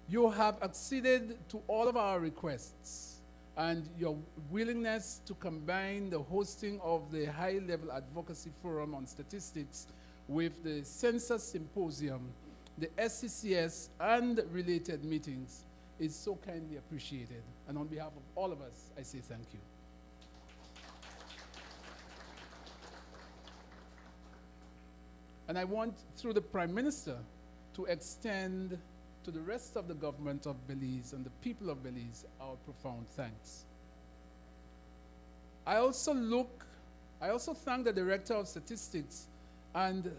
You have acceded to all of our requests, and your willingness to combine the hosting of the high-level advocacy forum on statistics with the census symposium, the SCCS, and related meetings is so kindly appreciated. And on behalf of all of us, I say thank you. And I want, through the Prime Minister, to extend to the rest of the government of Belize and the people of Belize our profound thanks. I also thank the Director of Statistics and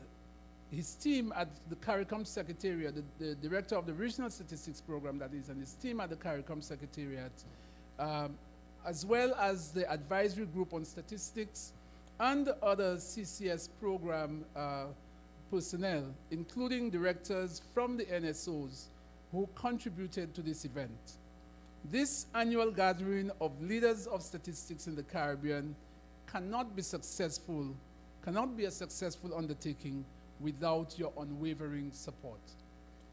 his team at the CARICOM Secretariat, the Director of the Regional Statistics Program, that is, and his team at the CARICOM Secretariat, as well as the Advisory Group on Statistics and other CCS program personnel, including directors from the NSOs who contributed to this event. This annual gathering of leaders of statistics in the Caribbean cannot be a successful undertaking without your unwavering support.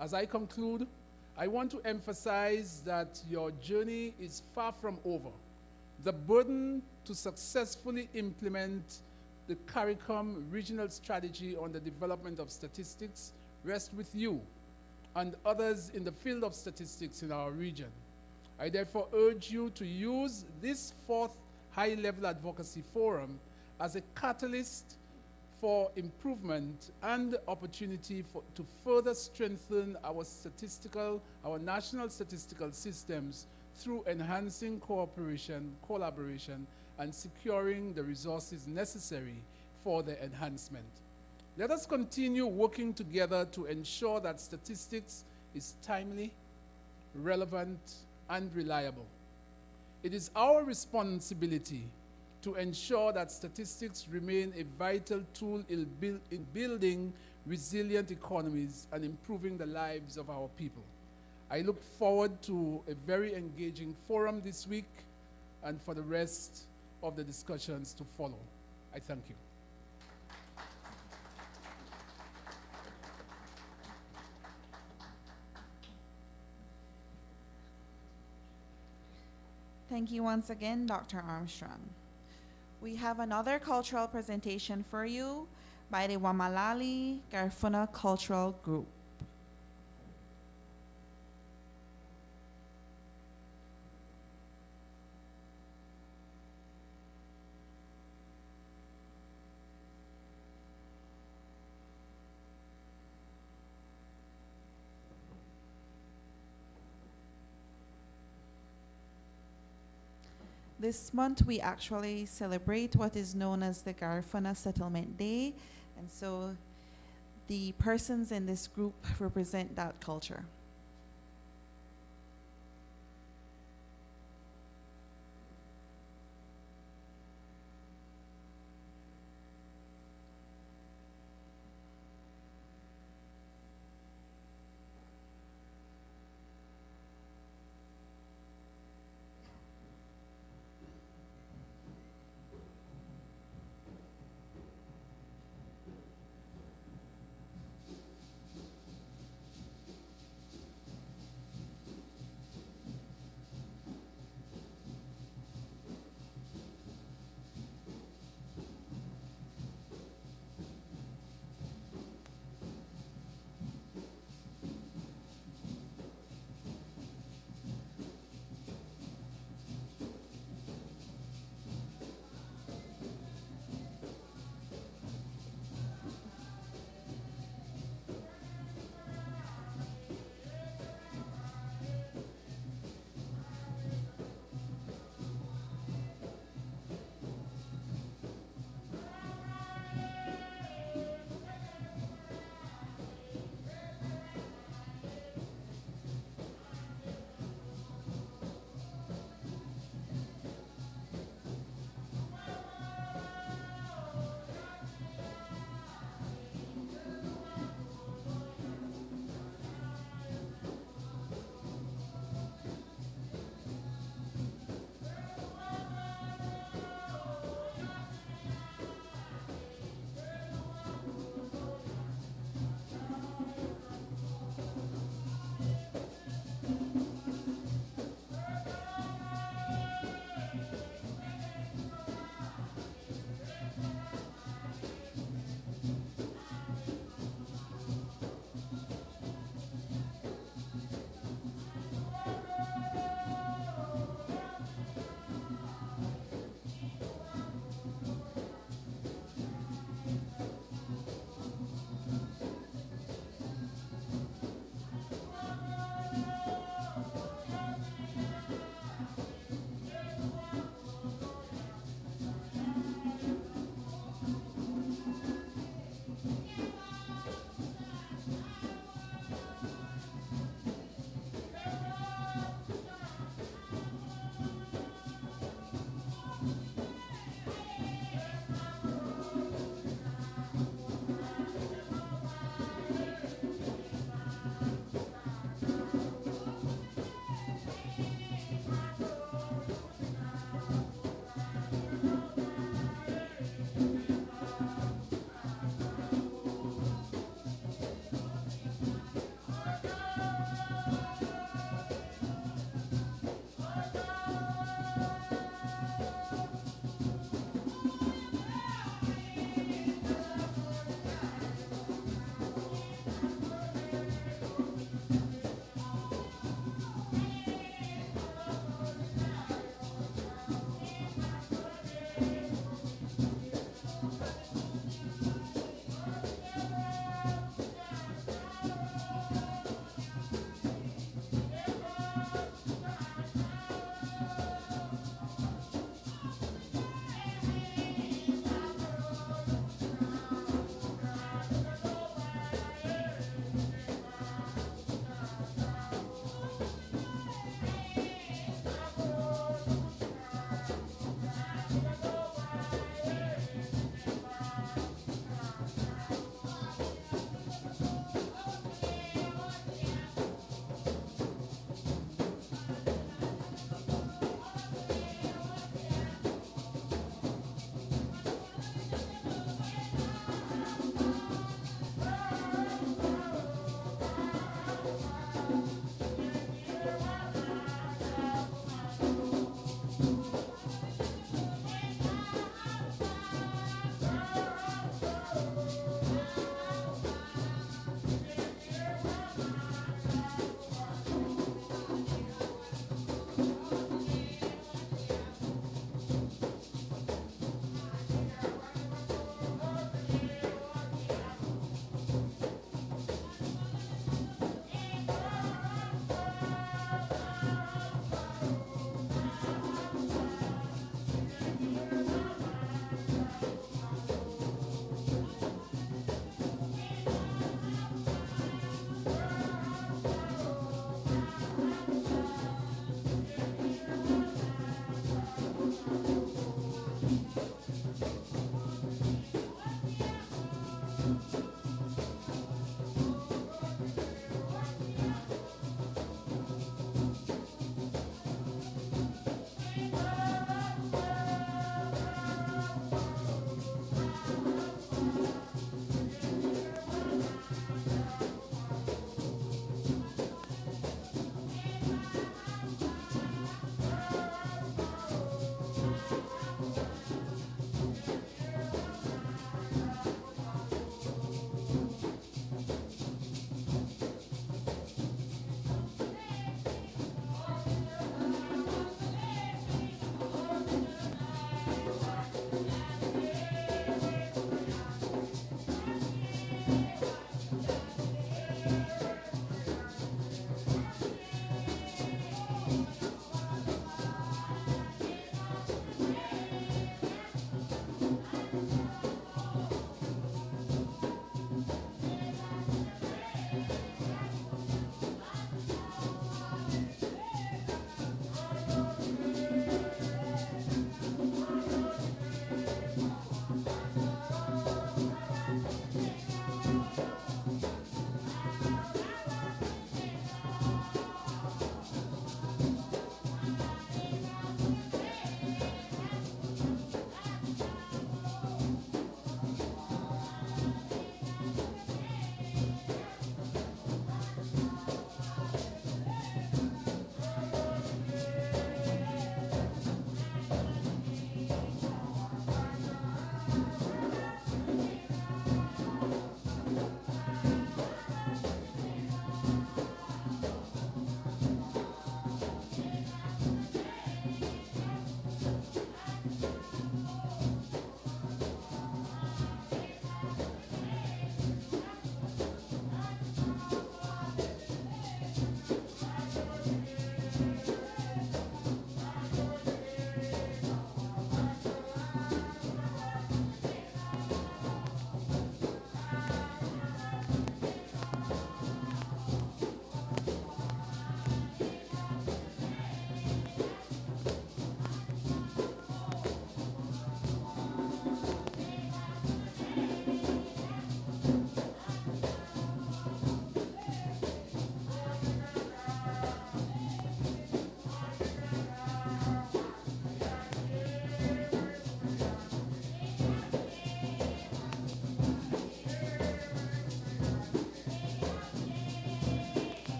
As I conclude, I want to emphasize that your journey is far from over. The burden to successfully implement the CARICOM regional strategy on the development of statistics rests with you and others in the field of statistics in our region. I therefore urge you to use this fourth high-level advocacy forum as a catalyst for improvement and opportunity to further strengthen our national statistical systems through enhancing cooperation, collaboration, and securing the resources necessary for their enhancement. Let us continue working together to ensure that statistics is timely, relevant, and reliable. It is our responsibility to ensure that statistics remain a vital tool in building resilient economies and improving the lives of our people. I look forward to a very engaging forum this week and for the rest of the discussions to follow. I thank you. Thank you once again, Dr. Armstrong. We have another cultural presentation for you by the Wamalali Garifuna Cultural Group. This month we actually celebrate what is known as the Garifuna Settlement Day, and so the persons in this group represent that culture.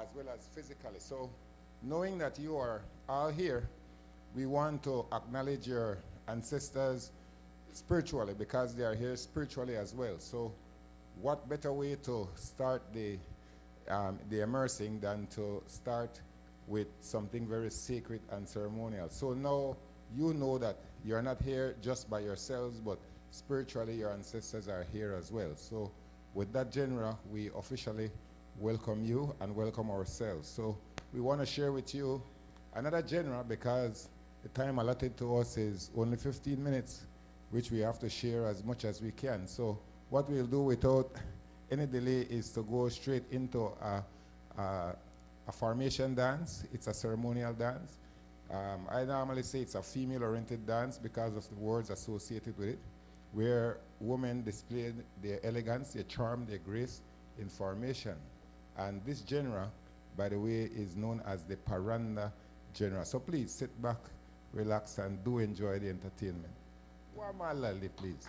as well as physically. So knowing that you are all here, we want to acknowledge your ancestors spiritually because they are here spiritually as well. So what better way to start the immersing than to start with something very sacred and ceremonial. So now you know that you're not here just by yourselves, but spiritually your ancestors are here as well. So with that genre, we officially welcome you and welcome ourselves. So we want to share with you another genre because the time allotted to us is only 15 minutes, which we have to share as much as we can. So what we'll do without any delay is to go straight into a formation dance. It's a ceremonial dance. I normally say it's a female-oriented dance because of the words associated with it, where women display their elegance, their charm, their grace in formation. And this genre, by the way, is known as the Paranda genre. So please sit back, relax, and do enjoy the entertainment. Wamalali, please.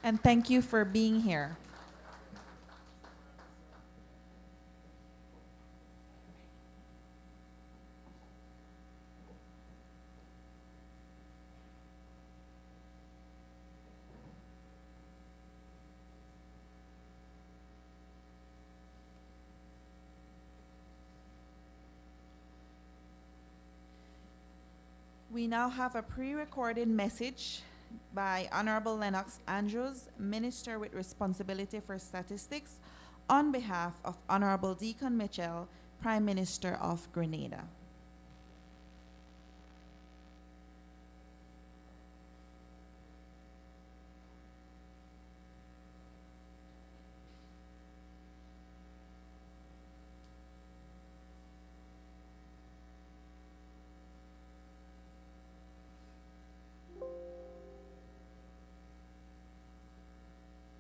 And thank you for being here. We now have a pre-recorded message by Honorable Lennox Andrews, Minister with Responsibility for Statistics, on behalf of Honorable Deacon Mitchell, Prime Minister of Grenada.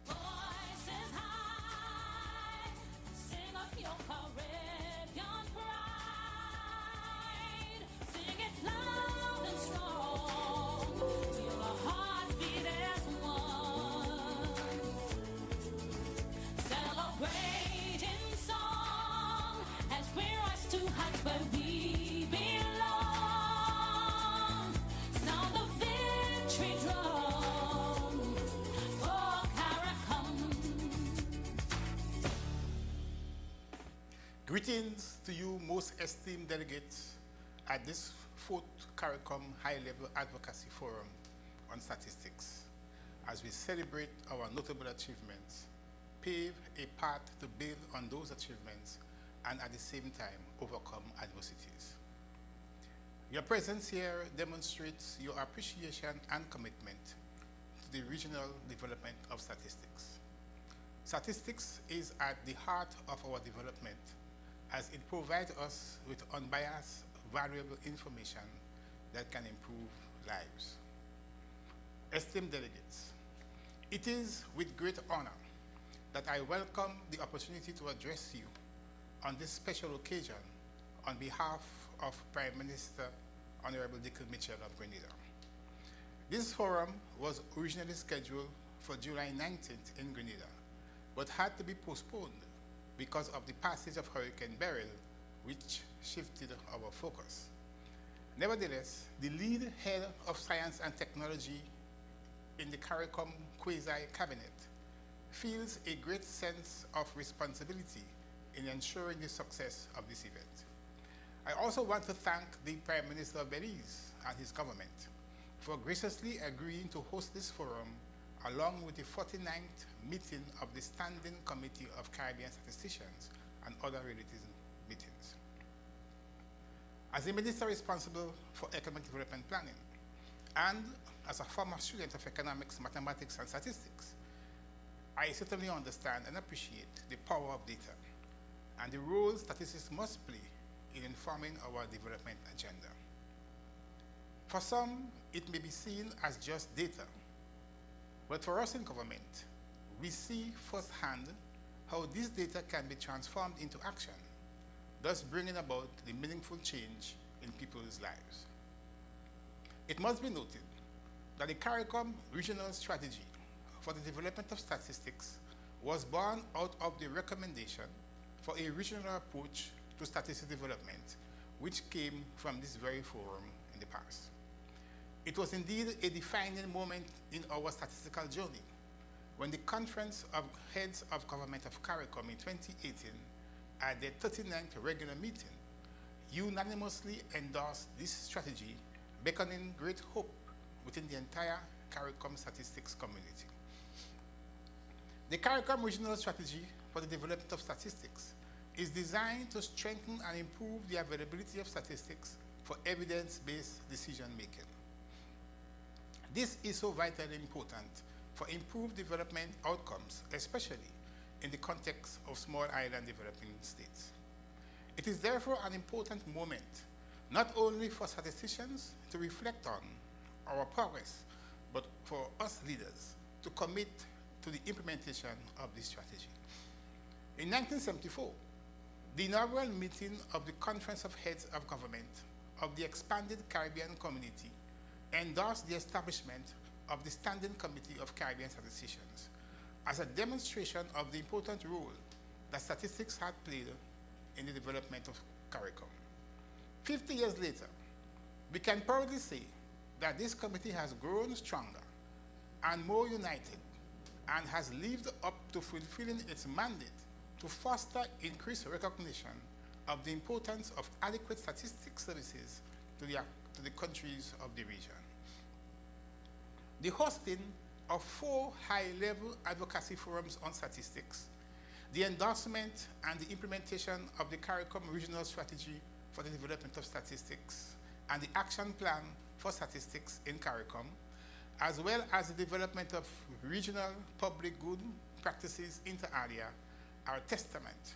Voices high, sing of your Caribbean pride. Sing it loud and strong, till our hearts beat as one. Celebrating song, as we rise to heights where we belong. Sound the victory drum. Oh, Caracom. Greetings to you, most esteemed delegates, at this 4th CARICOM High-Level Advocacy Forum on Statistics, as we celebrate our notable achievements, pave a path to build on those achievements, and at the same time overcome adversities. Your presence here demonstrates your appreciation and commitment to the regional development of statistics. Statistics is at the heart of our development, as it provides us with unbiased, valuable information that can improve lives. Esteemed delegates, it is with great honor that I welcome the opportunity to address you on this special occasion on behalf of Prime Minister Honorable Deacon Mitchell of Grenada. This forum was originally scheduled for July 19th in Grenada, but had to be postponed because of the passage of Hurricane Beryl, which shifted our focus. Nevertheless, the lead head of science and technology in the CARICOM quasi-cabinet feels a great sense of responsibility in ensuring the success of this event. I also want to thank the Prime Minister of Belize and his government for graciously agreeing to host this forum along with the 49th meeting of the Standing Committee of Caribbean Statisticians and other related meetings. As a minister responsible for economic development planning, and as a former student of economics, mathematics, and statistics, I certainly understand and appreciate the power of data and the role statistics must play in informing our development agenda. For some, it may be seen as just data, but for us in government, we see firsthand how this data can be transformed into action, thus bringing about the meaningful change in people's lives. It must be noted that the CARICOM regional strategy for the development of statistics was born out of the recommendation for a regional approach to statistics development, which came from this very forum in the past. It was indeed a defining moment in our statistical journey when the Conference of Heads of Government of CARICOM in 2018, at their 39th regular meeting, unanimously endorsed this strategy, beckoning great hope within the entire CARICOM statistics community. The CARICOM Regional Strategy for the Development of Statistics is designed to strengthen and improve the availability of statistics for evidence-based decision-making. This is so vitally important for improved development outcomes, especially in the context of small island developing states. It is therefore an important moment, not only for statisticians to reflect on our progress, but for us leaders to commit to the implementation of this strategy. In 1974, the inaugural meeting of the Conference of Heads of Government of the expanded Caribbean Community endorsed the establishment of the Standing Committee of Caribbean Statisticians as a demonstration of the important role that statistics had played in the development of CARICOM. 50 years later, we can proudly say that this committee has grown stronger and more united and has lived up to fulfilling its mandate to foster increased recognition of the importance of adequate statistics services to the countries of the region. The hosting of 4 high-level advocacy forums on statistics, the endorsement and the implementation of the CARICOM regional strategy for the development of statistics, and the action plan for statistics in CARICOM, as well as the development of regional public good practices inter alia, are testament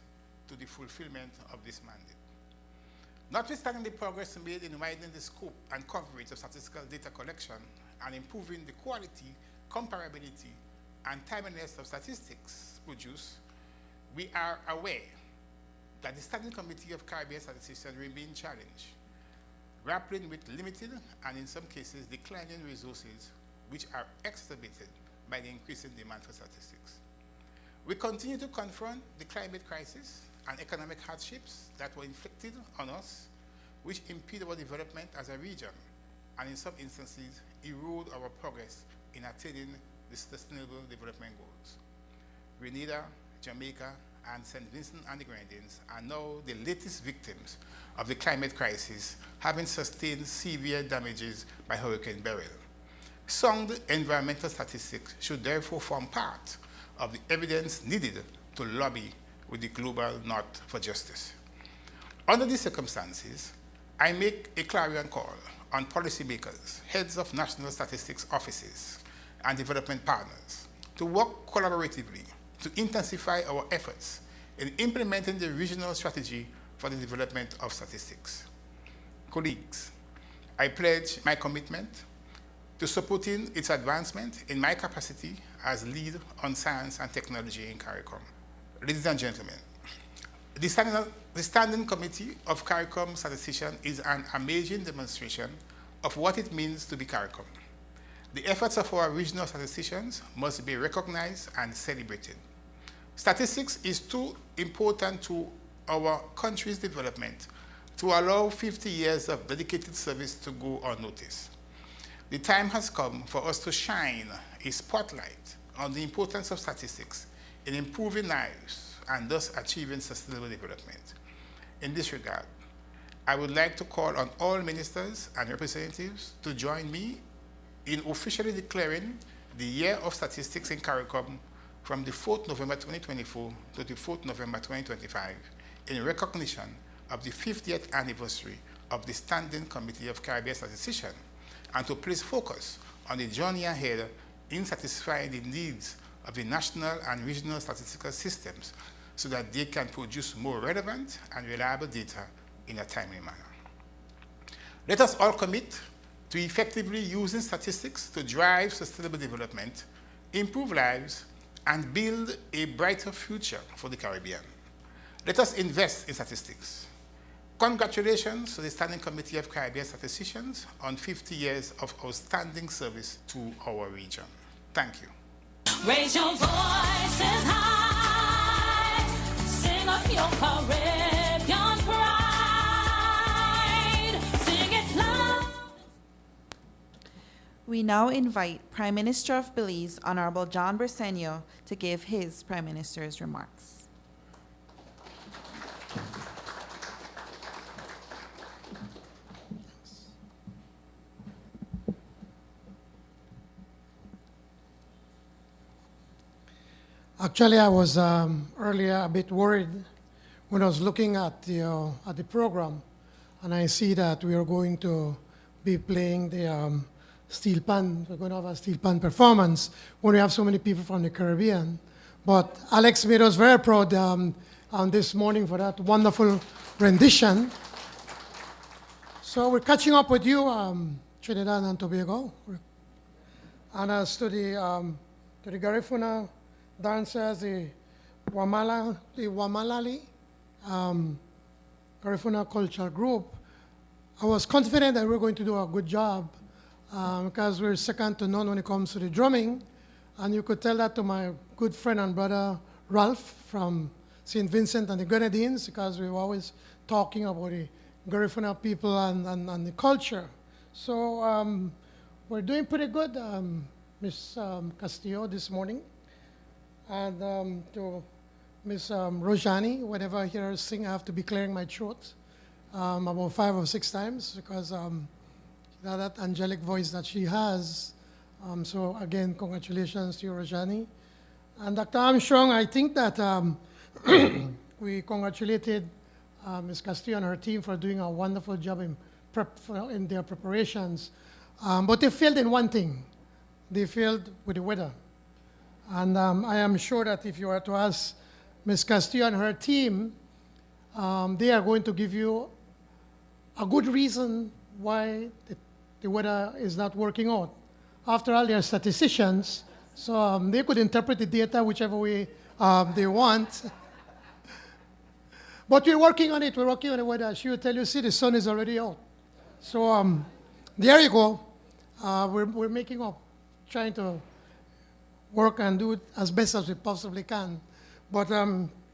to the fulfillment of this mandate. Notwithstanding the progress made in widening the scope and coverage of statistical data collection and improving the quality, comparability, and timeliness of statistics produced, we are aware that the Standing Committee of Caribbean Statisticians remain challenged, grappling with limited and in some cases declining resources which are exacerbated by the increasing demand for statistics. We continue to confront the climate crisis and economic hardships that were inflicted on us, which impede our development as a region and in some instances erode our progress in attaining the Sustainable Development Goals. Grenada, Jamaica, and St. Vincent and the Grenadines are now the latest victims of the climate crisis, having sustained severe damages by Hurricane Beryl. Sound environmental statistics should therefore form part of the evidence needed to lobby with the global North for justice. Under these circumstances, I make a clarion call on policymakers, heads of national statistics offices, and development partners to work collaboratively to intensify our efforts in implementing the regional strategy for the development of statistics. Colleagues, I pledge my commitment to supporting its advancement in my capacity as lead on science and technology in CARICOM. Ladies and gentlemen, the Standing Committee of CARICOM Statisticians is an amazing demonstration of what it means to be CARICOM. The efforts of our regional statisticians must be recognized and celebrated. Statistics is too important to our country's development to allow 50 years of dedicated service to go unnoticed. The time has come for us to shine a spotlight on the importance of statistics in improving lives and thus achieving sustainable development. In this regard, I would like to call on all ministers and representatives to join me in officially declaring the Year of Statistics in CARICOM from the 4th November 2024 to the 4th November 2025 in recognition of the 50th anniversary of the Standing Committee of Caribbean Statisticians, and to place focus on the journey ahead in satisfying the needs of the national and regional statistical systems so that they can produce more relevant and reliable data in a timely manner. Let us all commit to effectively using statistics to drive sustainable development, improve lives, and build a brighter future for the Caribbean. Let us invest in statistics. Congratulations to the Standing Committee of Caribbean Statisticians on 50 years of outstanding service to our region. Thank you. Raise your voices high, sing up your Caribbean pride, sing it loud. We now invite Prime Minister of Belize, Honorable John Briceño, to give his Prime Minister's remarks. Actually, I was earlier a bit worried when I was looking at the program, and I see that we are going to be playing the steel pan. We're going to have a steel pan performance when we have so many people from the Caribbean. But Alex made us very proud this morning for that wonderful rendition. So we're catching up with you, Trinidad and Tobago, and as to the Garifuna dancers, the Wamalali Garifuna Cultural Group. I was confident that we were going to do a good job because we're second to none when it comes to the drumming. And you could tell that to my good friend and brother Ralph from St. Vincent and the Grenadines, because we were always talking about the Garifuna people and the culture. So we're doing pretty good, Miss Castillo this morning. And to Miss Rojani, whenever I hear her sing, I have to be clearing my throat about 5 or 6 times, because that angelic voice that she has. So again, congratulations to you, Rojani. And Dr. Armstrong, I think that we congratulated Ms. Castillo and her team for doing a wonderful job in their preparations. But they failed in one thing. They failed with the weather. And I am sure that if you were to ask Ms. Castillo and her team, they are going to give you a good reason why the weather is not working out. After all, they are statisticians, so they could interpret the data whichever way they want. But we're working on it. We're working on the weather. She will tell you, see, the sun is already out. So there you go. We're making up, trying to work and do it as best as we possibly can. But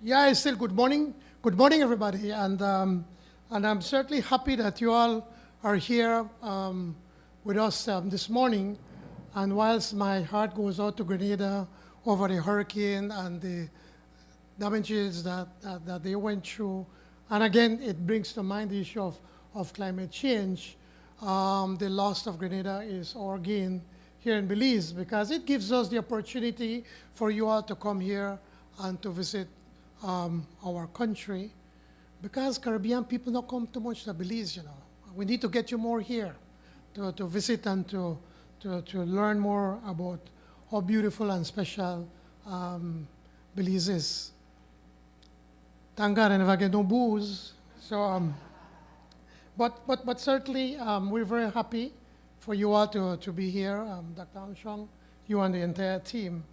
yeah, it's still good morning. Good morning, everybody. And I'm certainly happy that you all are here with us this morning. And whilst my heart goes out to Grenada over the hurricane and the damages that they went through, and again, it brings to mind the issue of climate change, the loss of Grenada is our gain here in Belize, because it gives us the opportunity for you all to come here and to visit our country, because Caribbean people don't come too much to Belize, you know. We need to get you more here to visit and to learn more about how beautiful and special Belize is. Thank God I never get no booze. So, but certainly we're very happy for you all to be here, Dr. Armstrong, you and the entire team.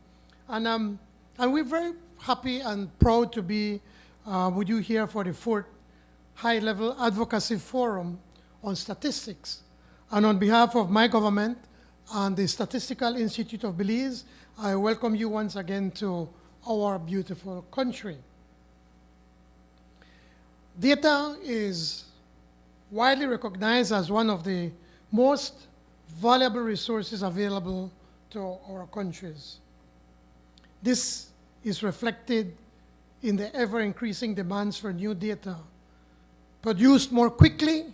And we're very happy and proud to be with you here for the 4th High-Level Advocacy Forum on Statistics. And on behalf of my government and the Statistical Institute of Belize, I welcome you once again to our beautiful country. Data is widely recognized as one of the most valuable resources available to our countries. This is reflected in the ever-increasing demands for new data, produced more quickly,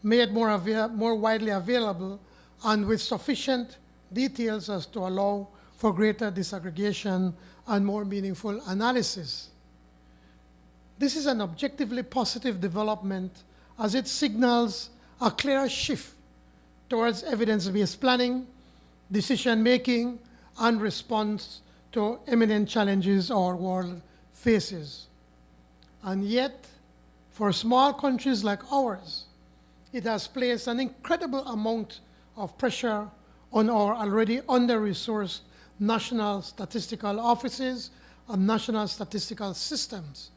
made more widely available, and with sufficient details as to allow for greater disaggregation and more meaningful analysis. This is an objectively positive development, as it signals a clear shift towards evidence-based planning, decision-making, and response to imminent challenges our world faces. And yet, for small countries like ours, it has placed an incredible amount of pressure on our already under-resourced national statistical offices and national statistical systems.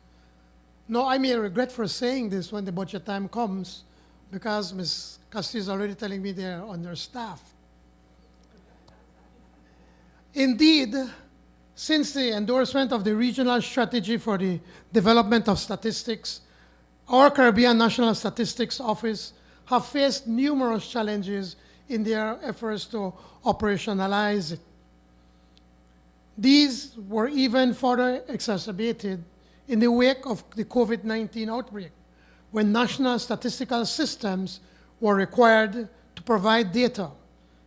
Now, I may regret for saying this when the budget time comes, because Ms. Castillo is already telling me they're understaffed. Indeed, since the endorsement of the Regional Strategy for the Development of Statistics, our Caribbean National Statistics Office have faced numerous challenges in their efforts to operationalize it. These were even further exacerbated in the wake of the COVID-19 outbreak, when national statistical systems were required to provide data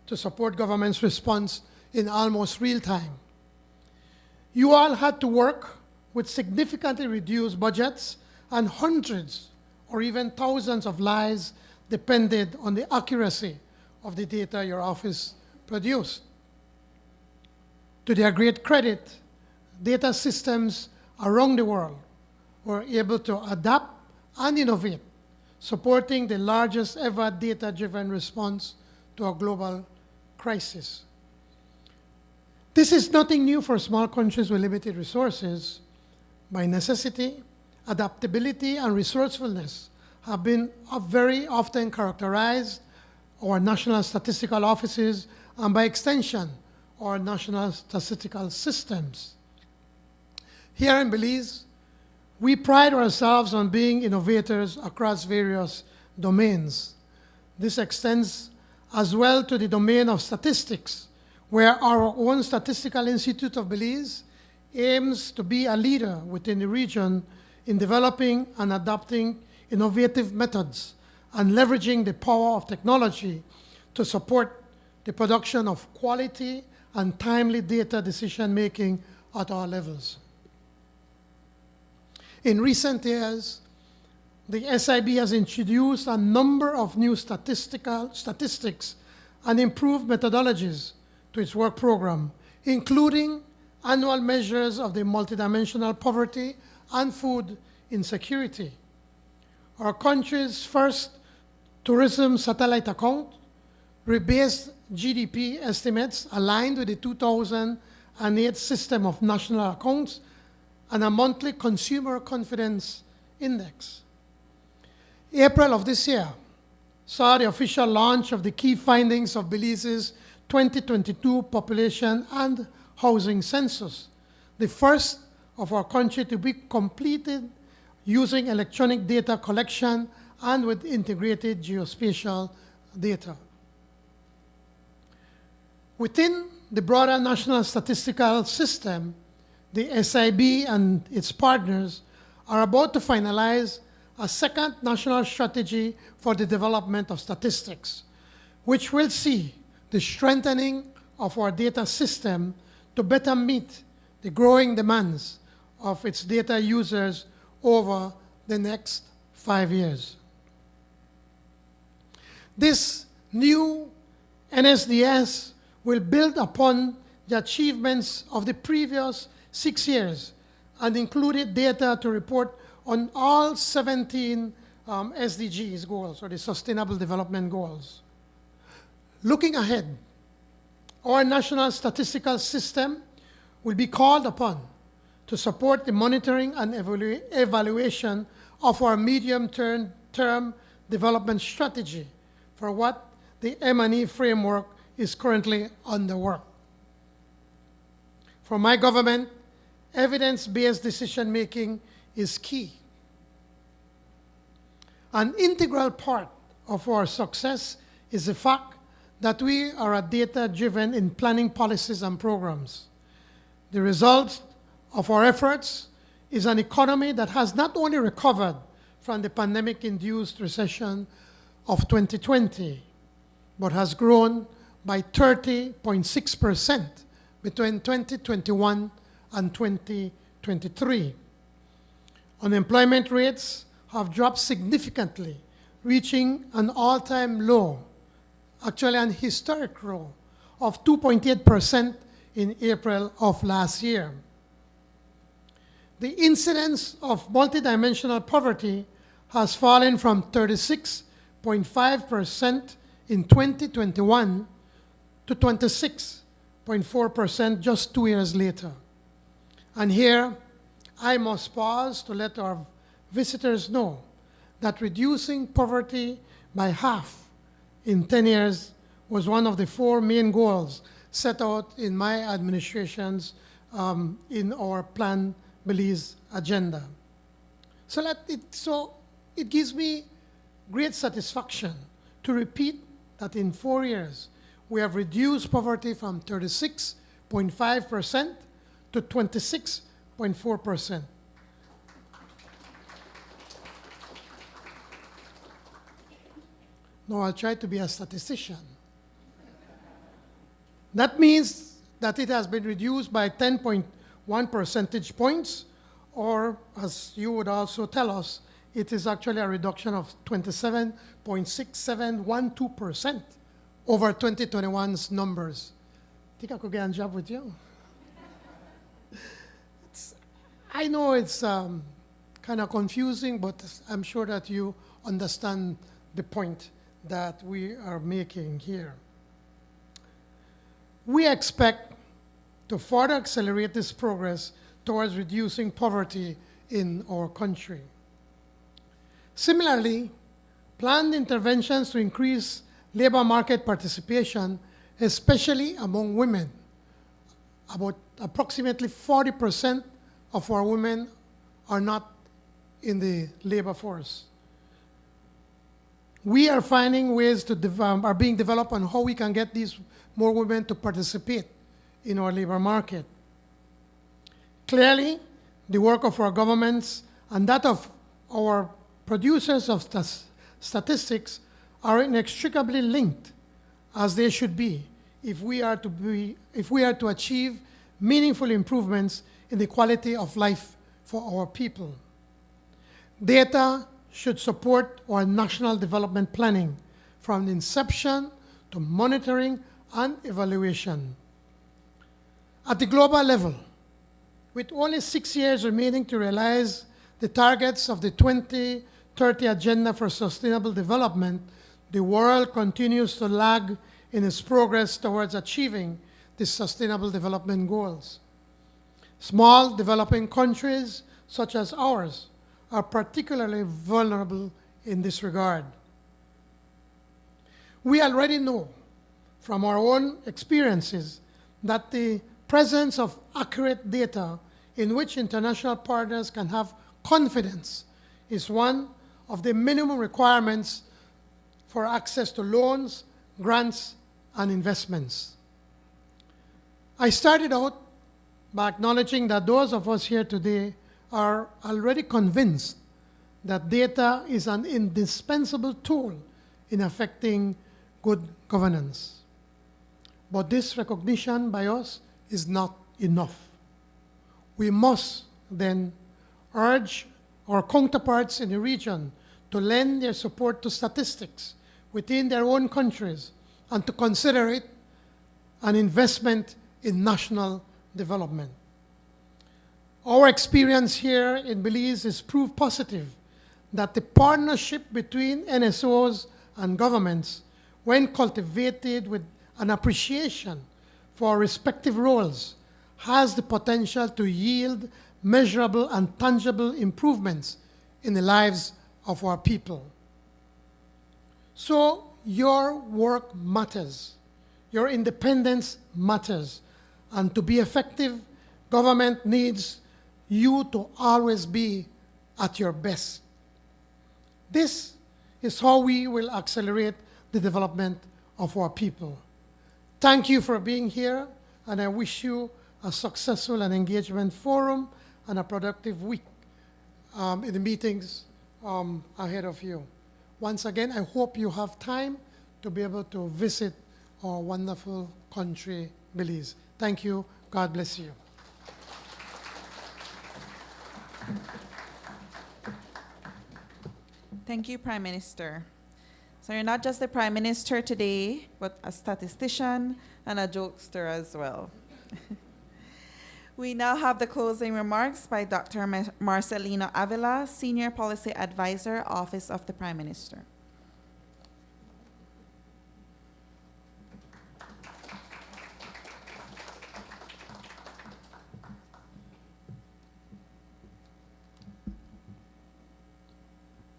to support government's response in almost real time. You all had to work with significantly reduced budgets, and hundreds or even thousands of lives depended on the accuracy of the data your office produced. To their great credit, data systems around the world were able to adapt and innovate, supporting the largest ever data-driven response to a global crisis. This is nothing new for small countries with limited resources. By necessity, adaptability and resourcefulness have been very often characterized our national statistical offices, and by extension, our national statistical systems. Here in Belize, we pride ourselves on being innovators across various domains. This extends as well to the domain of statistics, where our own Statistical Institute of Belize aims to be a leader within the region in developing and adopting innovative methods and leveraging the power of technology to support the production of quality and timely data decision-making at all levels. In recent years, the SIB has introduced a number of new statistics and improved methodologies to its work program, including annual measures of the multidimensional poverty and food insecurity. Our country's first tourism satellite account rebased GDP estimates aligned with the 2008 system of national accounts and a monthly consumer confidence index. April of this year saw the official launch of the key findings of Belize's 2022 population and housing census, the first of our country to be completed using electronic data collection and with integrated geospatial data. Within the broader national statistical system, the SIB and its partners are about to finalize a second national strategy for the development of statistics, which will see the strengthening of our data system to better meet the growing demands of its data users over the next 5 years. This new NSDS will build upon the achievements of the previous 6 years and included data to report on all 17 SDGs goals, or the Sustainable Development Goals. Looking ahead, our national statistical system will be called upon to support the monitoring and evaluation of our medium-term development strategy for what the M&E framework is currently under work. For my government, evidence-based decision-making is key. An integral part of our success is the fact that we are data-driven in planning policies and programs. The result of our efforts is an economy that has not only recovered from the pandemic-induced recession of 2020, but has grown by 30.6% between 2021 and 2023. Unemployment rates have dropped significantly, reaching an all-time low, actually an historic low, of 2.8% in April of last year. The incidence of multidimensional poverty has fallen from 36.5% in 2021 to 26.4% just 2 years later. And here, I must pause to let our visitors know that reducing poverty by half in 10 years was one of the 4 main goals set out in my administration's in our Plan Belize agenda. So it gives me great satisfaction to repeat that in 4 years, we have reduced poverty from 36.5% to 26.4%. Now I'll try to be a statistician. That means that it has been reduced by 10.1 percentage points, or as you would also tell us, it is actually a reduction of 27.6712% over 2021's numbers. Think I could get a job with you? I know it's kind of confusing, but I'm sure that you understand the point that we are making here. We expect to further accelerate this progress towards reducing poverty in our country. Similarly, planned interventions to increase labor market participation, especially among women. About approximately 40% of our women are not in the labor force. We are finding ways to are being developed on how we can get these more women to participate in our labor market. Clearly, the work of our governments and that of our producers of statistics are inextricably linked, as they should be, if we are to achieve meaningful improvements in the quality of life for our people. Data should support our national development planning from inception to monitoring and evaluation. At the global level, with only 6 years remaining to realize the targets of the 2030 Agenda for Sustainable Development, the world continues to lag in its progress towards achieving the Sustainable Development Goals. Small developing countries such as ours are particularly vulnerable in this regard. We already know from our own experiences that the presence of accurate data in which international partners can have confidence is one of the minimum requirements for access to loans, grants, and investments. I started out by acknowledging that those of us here today are already convinced that data is an indispensable tool in affecting good governance. But this recognition by us is not enough. We must then urge our counterparts in the region to lend their support to statistics within their own countries and to consider it an investment in national development. Our experience here in Belize is proof positive that the partnership between NSOs and governments, when cultivated with an appreciation for respective roles, has the potential to yield measurable and tangible improvements in the lives of our people. So your work matters, your independence matters, and to be effective, government needs you to always be at your best. This is how we will accelerate the development of our people. Thank you for being here, and I wish you a successful and engagement forum and a productive week in the meetings ahead of you. Once again, I hope you have time to be able to visit our wonderful country, Belize. Thank you. God bless you. Thank you, Prime Minister. So you're not just the Prime Minister today, but a statistician and a jokester as well. We now have the closing remarks by Dr. Marcelino Avila, Senior Policy Advisor, Office of the Prime Minister.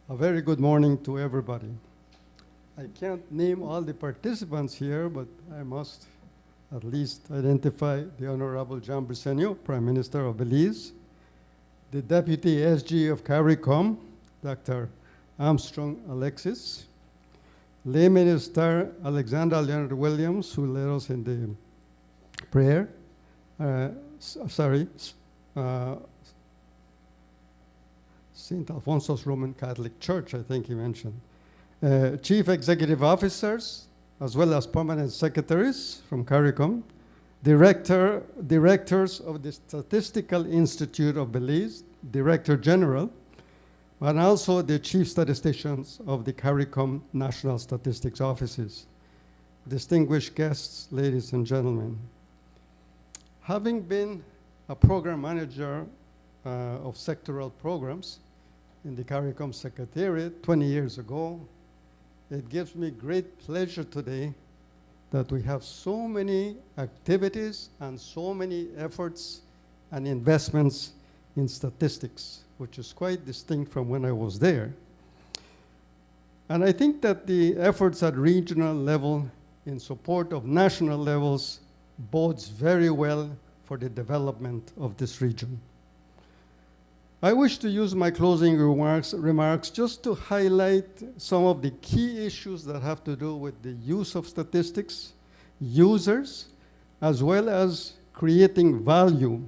A very good morning to everybody. I can't name all the participants here, but I must at least identify the Honorable John Briceño, Prime Minister of Belize, the Deputy SG of CARICOM, Dr. Armstrong Alexis, Lay Minister Alexander Leonard Williams, who led us in the prayer, St. Alfonso's Roman Catholic Church, I think he mentioned. Chief Executive Officers, as well as permanent secretaries from CARICOM, directors of the Statistical Institute of Belize, Director General, and also the chief statisticians of the CARICOM National Statistics Offices. Distinguished guests, ladies and gentlemen. Having been a program manager of sectoral programs in the CARICOM Secretariat 20 years ago, it gives me great pleasure today that we have so many activities and so many efforts and investments in statistics, which is quite distinct from when I was there. And I think that the efforts at regional level in support of national levels bodes very well for the development of this region. I wish to use my closing remarks just to highlight some of the key issues that have to do with the use of statistics, users, as well as creating value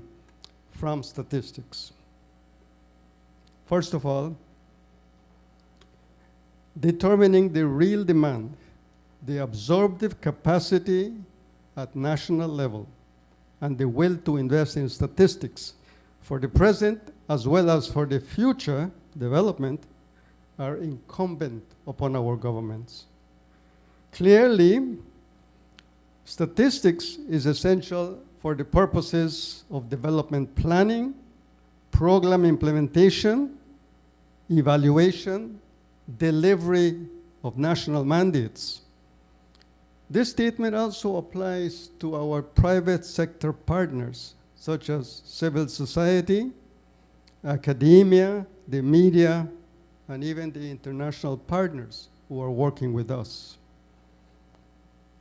from statistics. First of all, determining the real demand, the absorptive capacity at national level, and the will to invest in statistics for the present as well as for the future development are incumbent upon our governments. Clearly, statistics is essential for the purposes of development planning, program implementation, evaluation, delivery of national mandates. This statement also applies to our private sector partners, such as civil society, academia, the media, and even the international partners who are working with us.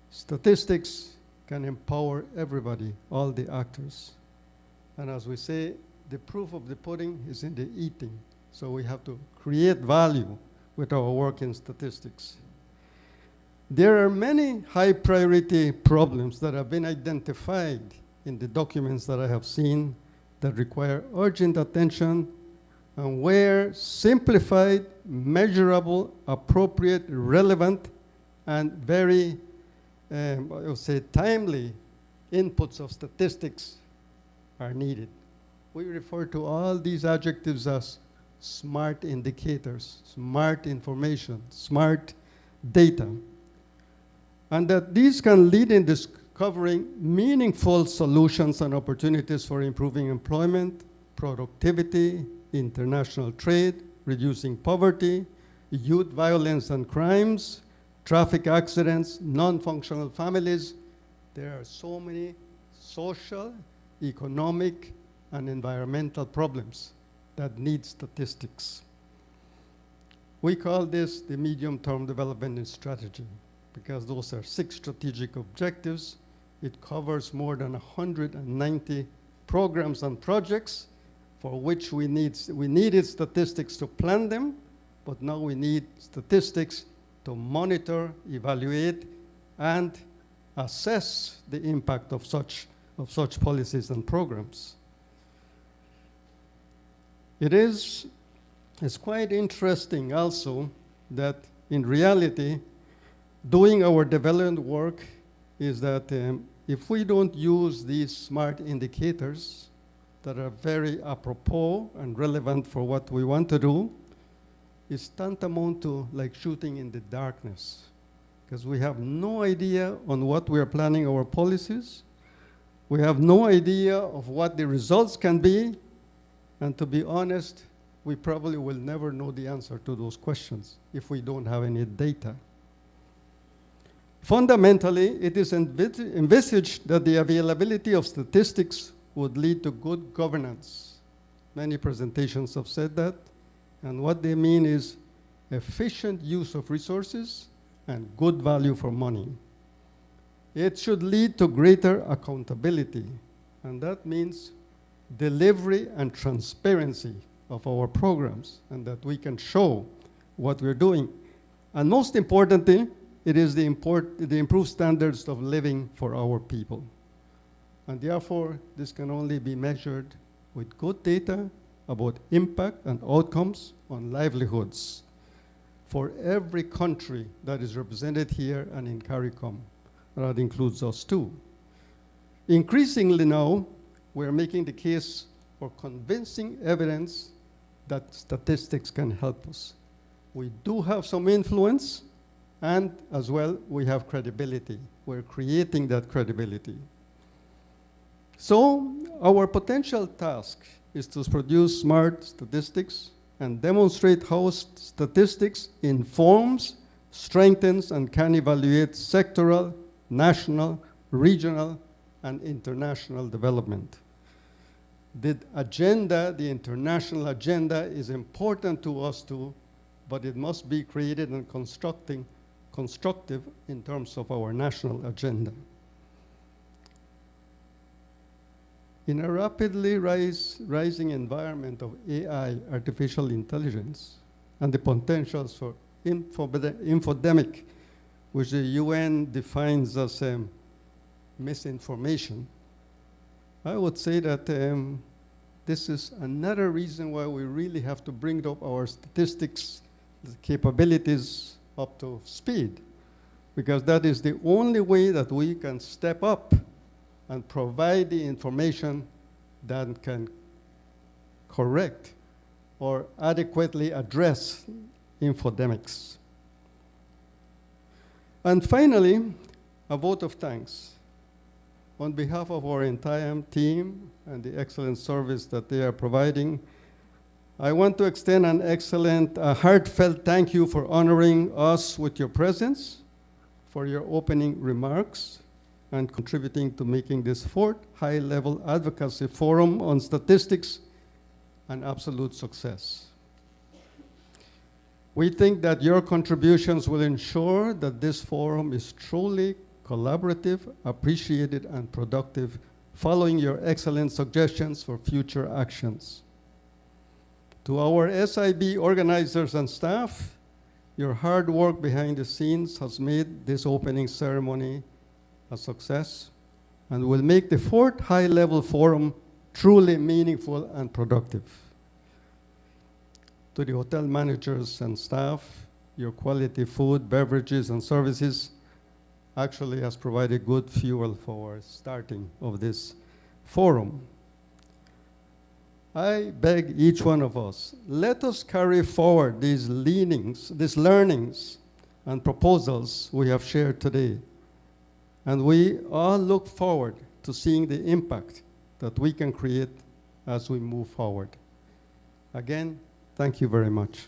Statistics can empower everybody, all the actors. And as we say, the proof of the pudding is in the eating. So we have to create value with our work in statistics. There are many high priority problems that have been identified in the documents that I have seen that require urgent attention and where simplified, measurable, appropriate, relevant, and very, I would say, timely inputs of statistics are needed. We refer to all these adjectives as smart indicators, smart information, smart data, and that these can lead in discovering meaningful solutions and opportunities for improving employment, productivity, international trade, reducing poverty, youth violence and crimes, traffic accidents, non-functional families. There are so many social, economic, and environmental problems that need statistics. We call this the medium-term development strategy because those are 6 strategic objectives. It covers more than 190 programs and projects for which we needed statistics to plan them, but now we need statistics to monitor, evaluate, and assess the impact of such policies and programs. It's quite interesting also that in reality, doing our development work is that if we don't use these smart indicators that are very apropos and relevant for what we want to do, it's tantamount to like shooting in the darkness because we have no idea on what we are planning our policies. We have no idea of what the results can be. And to be honest, we probably will never know the answer to those questions if we don't have any data. Fundamentally, it is envisaged that the availability of statistics would lead to good governance. Many presentations have said that. And what they mean is efficient use of resources and good value for money. It should lead to greater accountability. And that means delivery and transparency of our programs and that we can show what we're doing. And most importantly, it is the improved standards of living for our people. And therefore, this can only be measured with good data about impact and outcomes on livelihoods for every country that is represented here and in CARICOM. That includes us too. Increasingly now, we're making the case for convincing evidence that statistics can help us. We do have some influence, and as well, we have credibility. We're creating that credibility. So our potential task is to produce smart statistics and demonstrate how statistics informs, strengthens, and can evaluate sectoral, national, regional, and international development. The agenda, the international agenda, is important to us too, but it must be created and constructive in terms of our national agenda. In a rapidly rising environment of AI, artificial intelligence, and the potentials for infodemic, which the UN defines as misinformation, I would say that this is another reason why we really have to bring up our statistics capabilities up to speed, because that is the only way that we can step up and provide the information that can correct or adequately address infodemics. And finally, a vote of thanks. On behalf of our entire team and the excellent service that they are providing, I want to extend an excellent, heartfelt thank you for honoring us with your presence, for your opening remarks, and contributing to making this fourth high-level advocacy forum on statistics an absolute success. We think that your contributions will ensure that this forum is truly collaborative, appreciated, and productive, following your excellent suggestions for future actions. To our SIB organizers and staff, your hard work behind the scenes has made this opening ceremony a success and will make the fourth high-level forum truly meaningful and productive. To the hotel managers and staff, your quality food, beverages, and services actually has provided good fuel for starting of this forum. I beg each one of us, let us carry forward these learnings, and proposals we have shared today. And we all look forward to seeing the impact that we can create as we move forward. Again, thank you very much.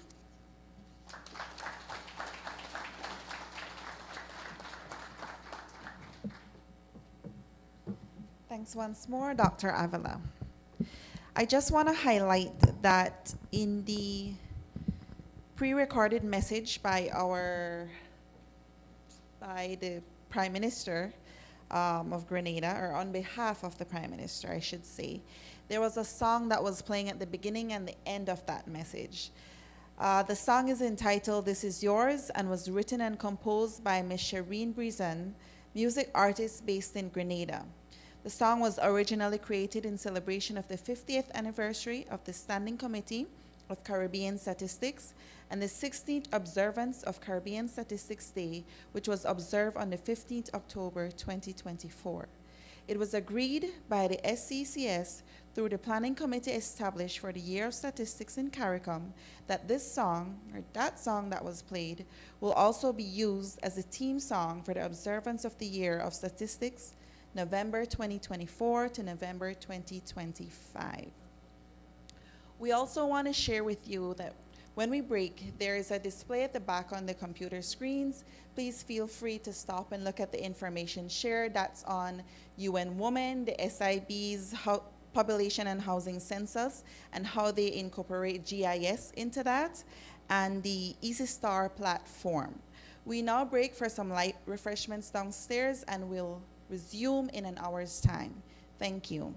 Thanks once more, Dr. Avila. I just want to highlight that in the pre-recorded message by the Prime Minister of Grenada, or on behalf of the Prime Minister, I should say, there was a song that was playing at the beginning and the end of that message. The song is entitled "This Is Yours" and was written and composed by Ms. Shireen Brizan, music artist based in Grenada. The song was originally created in celebration of the 50th anniversary of the Standing Committee of Caribbean Statistics and the 16th observance of Caribbean Statistics Day, which was observed on the 15th October 2024. It was agreed by the SCCS through the planning committee established for the Year of Statistics in CARICOM that this song, or that song that was played, will also be used as a theme song for the observance of the Year of Statistics, November 2024 to November 2025. We also want to share with you that when we break, there is a display at the back on the computer screens. Please feel free to stop and look at the information shared. That's on UN Women, the SIB's Population and Housing Census, and how they incorporate GIS into that, and the Easy Star platform. We now break for some light refreshments downstairs, and we'll resume in an hour's time. Thank you.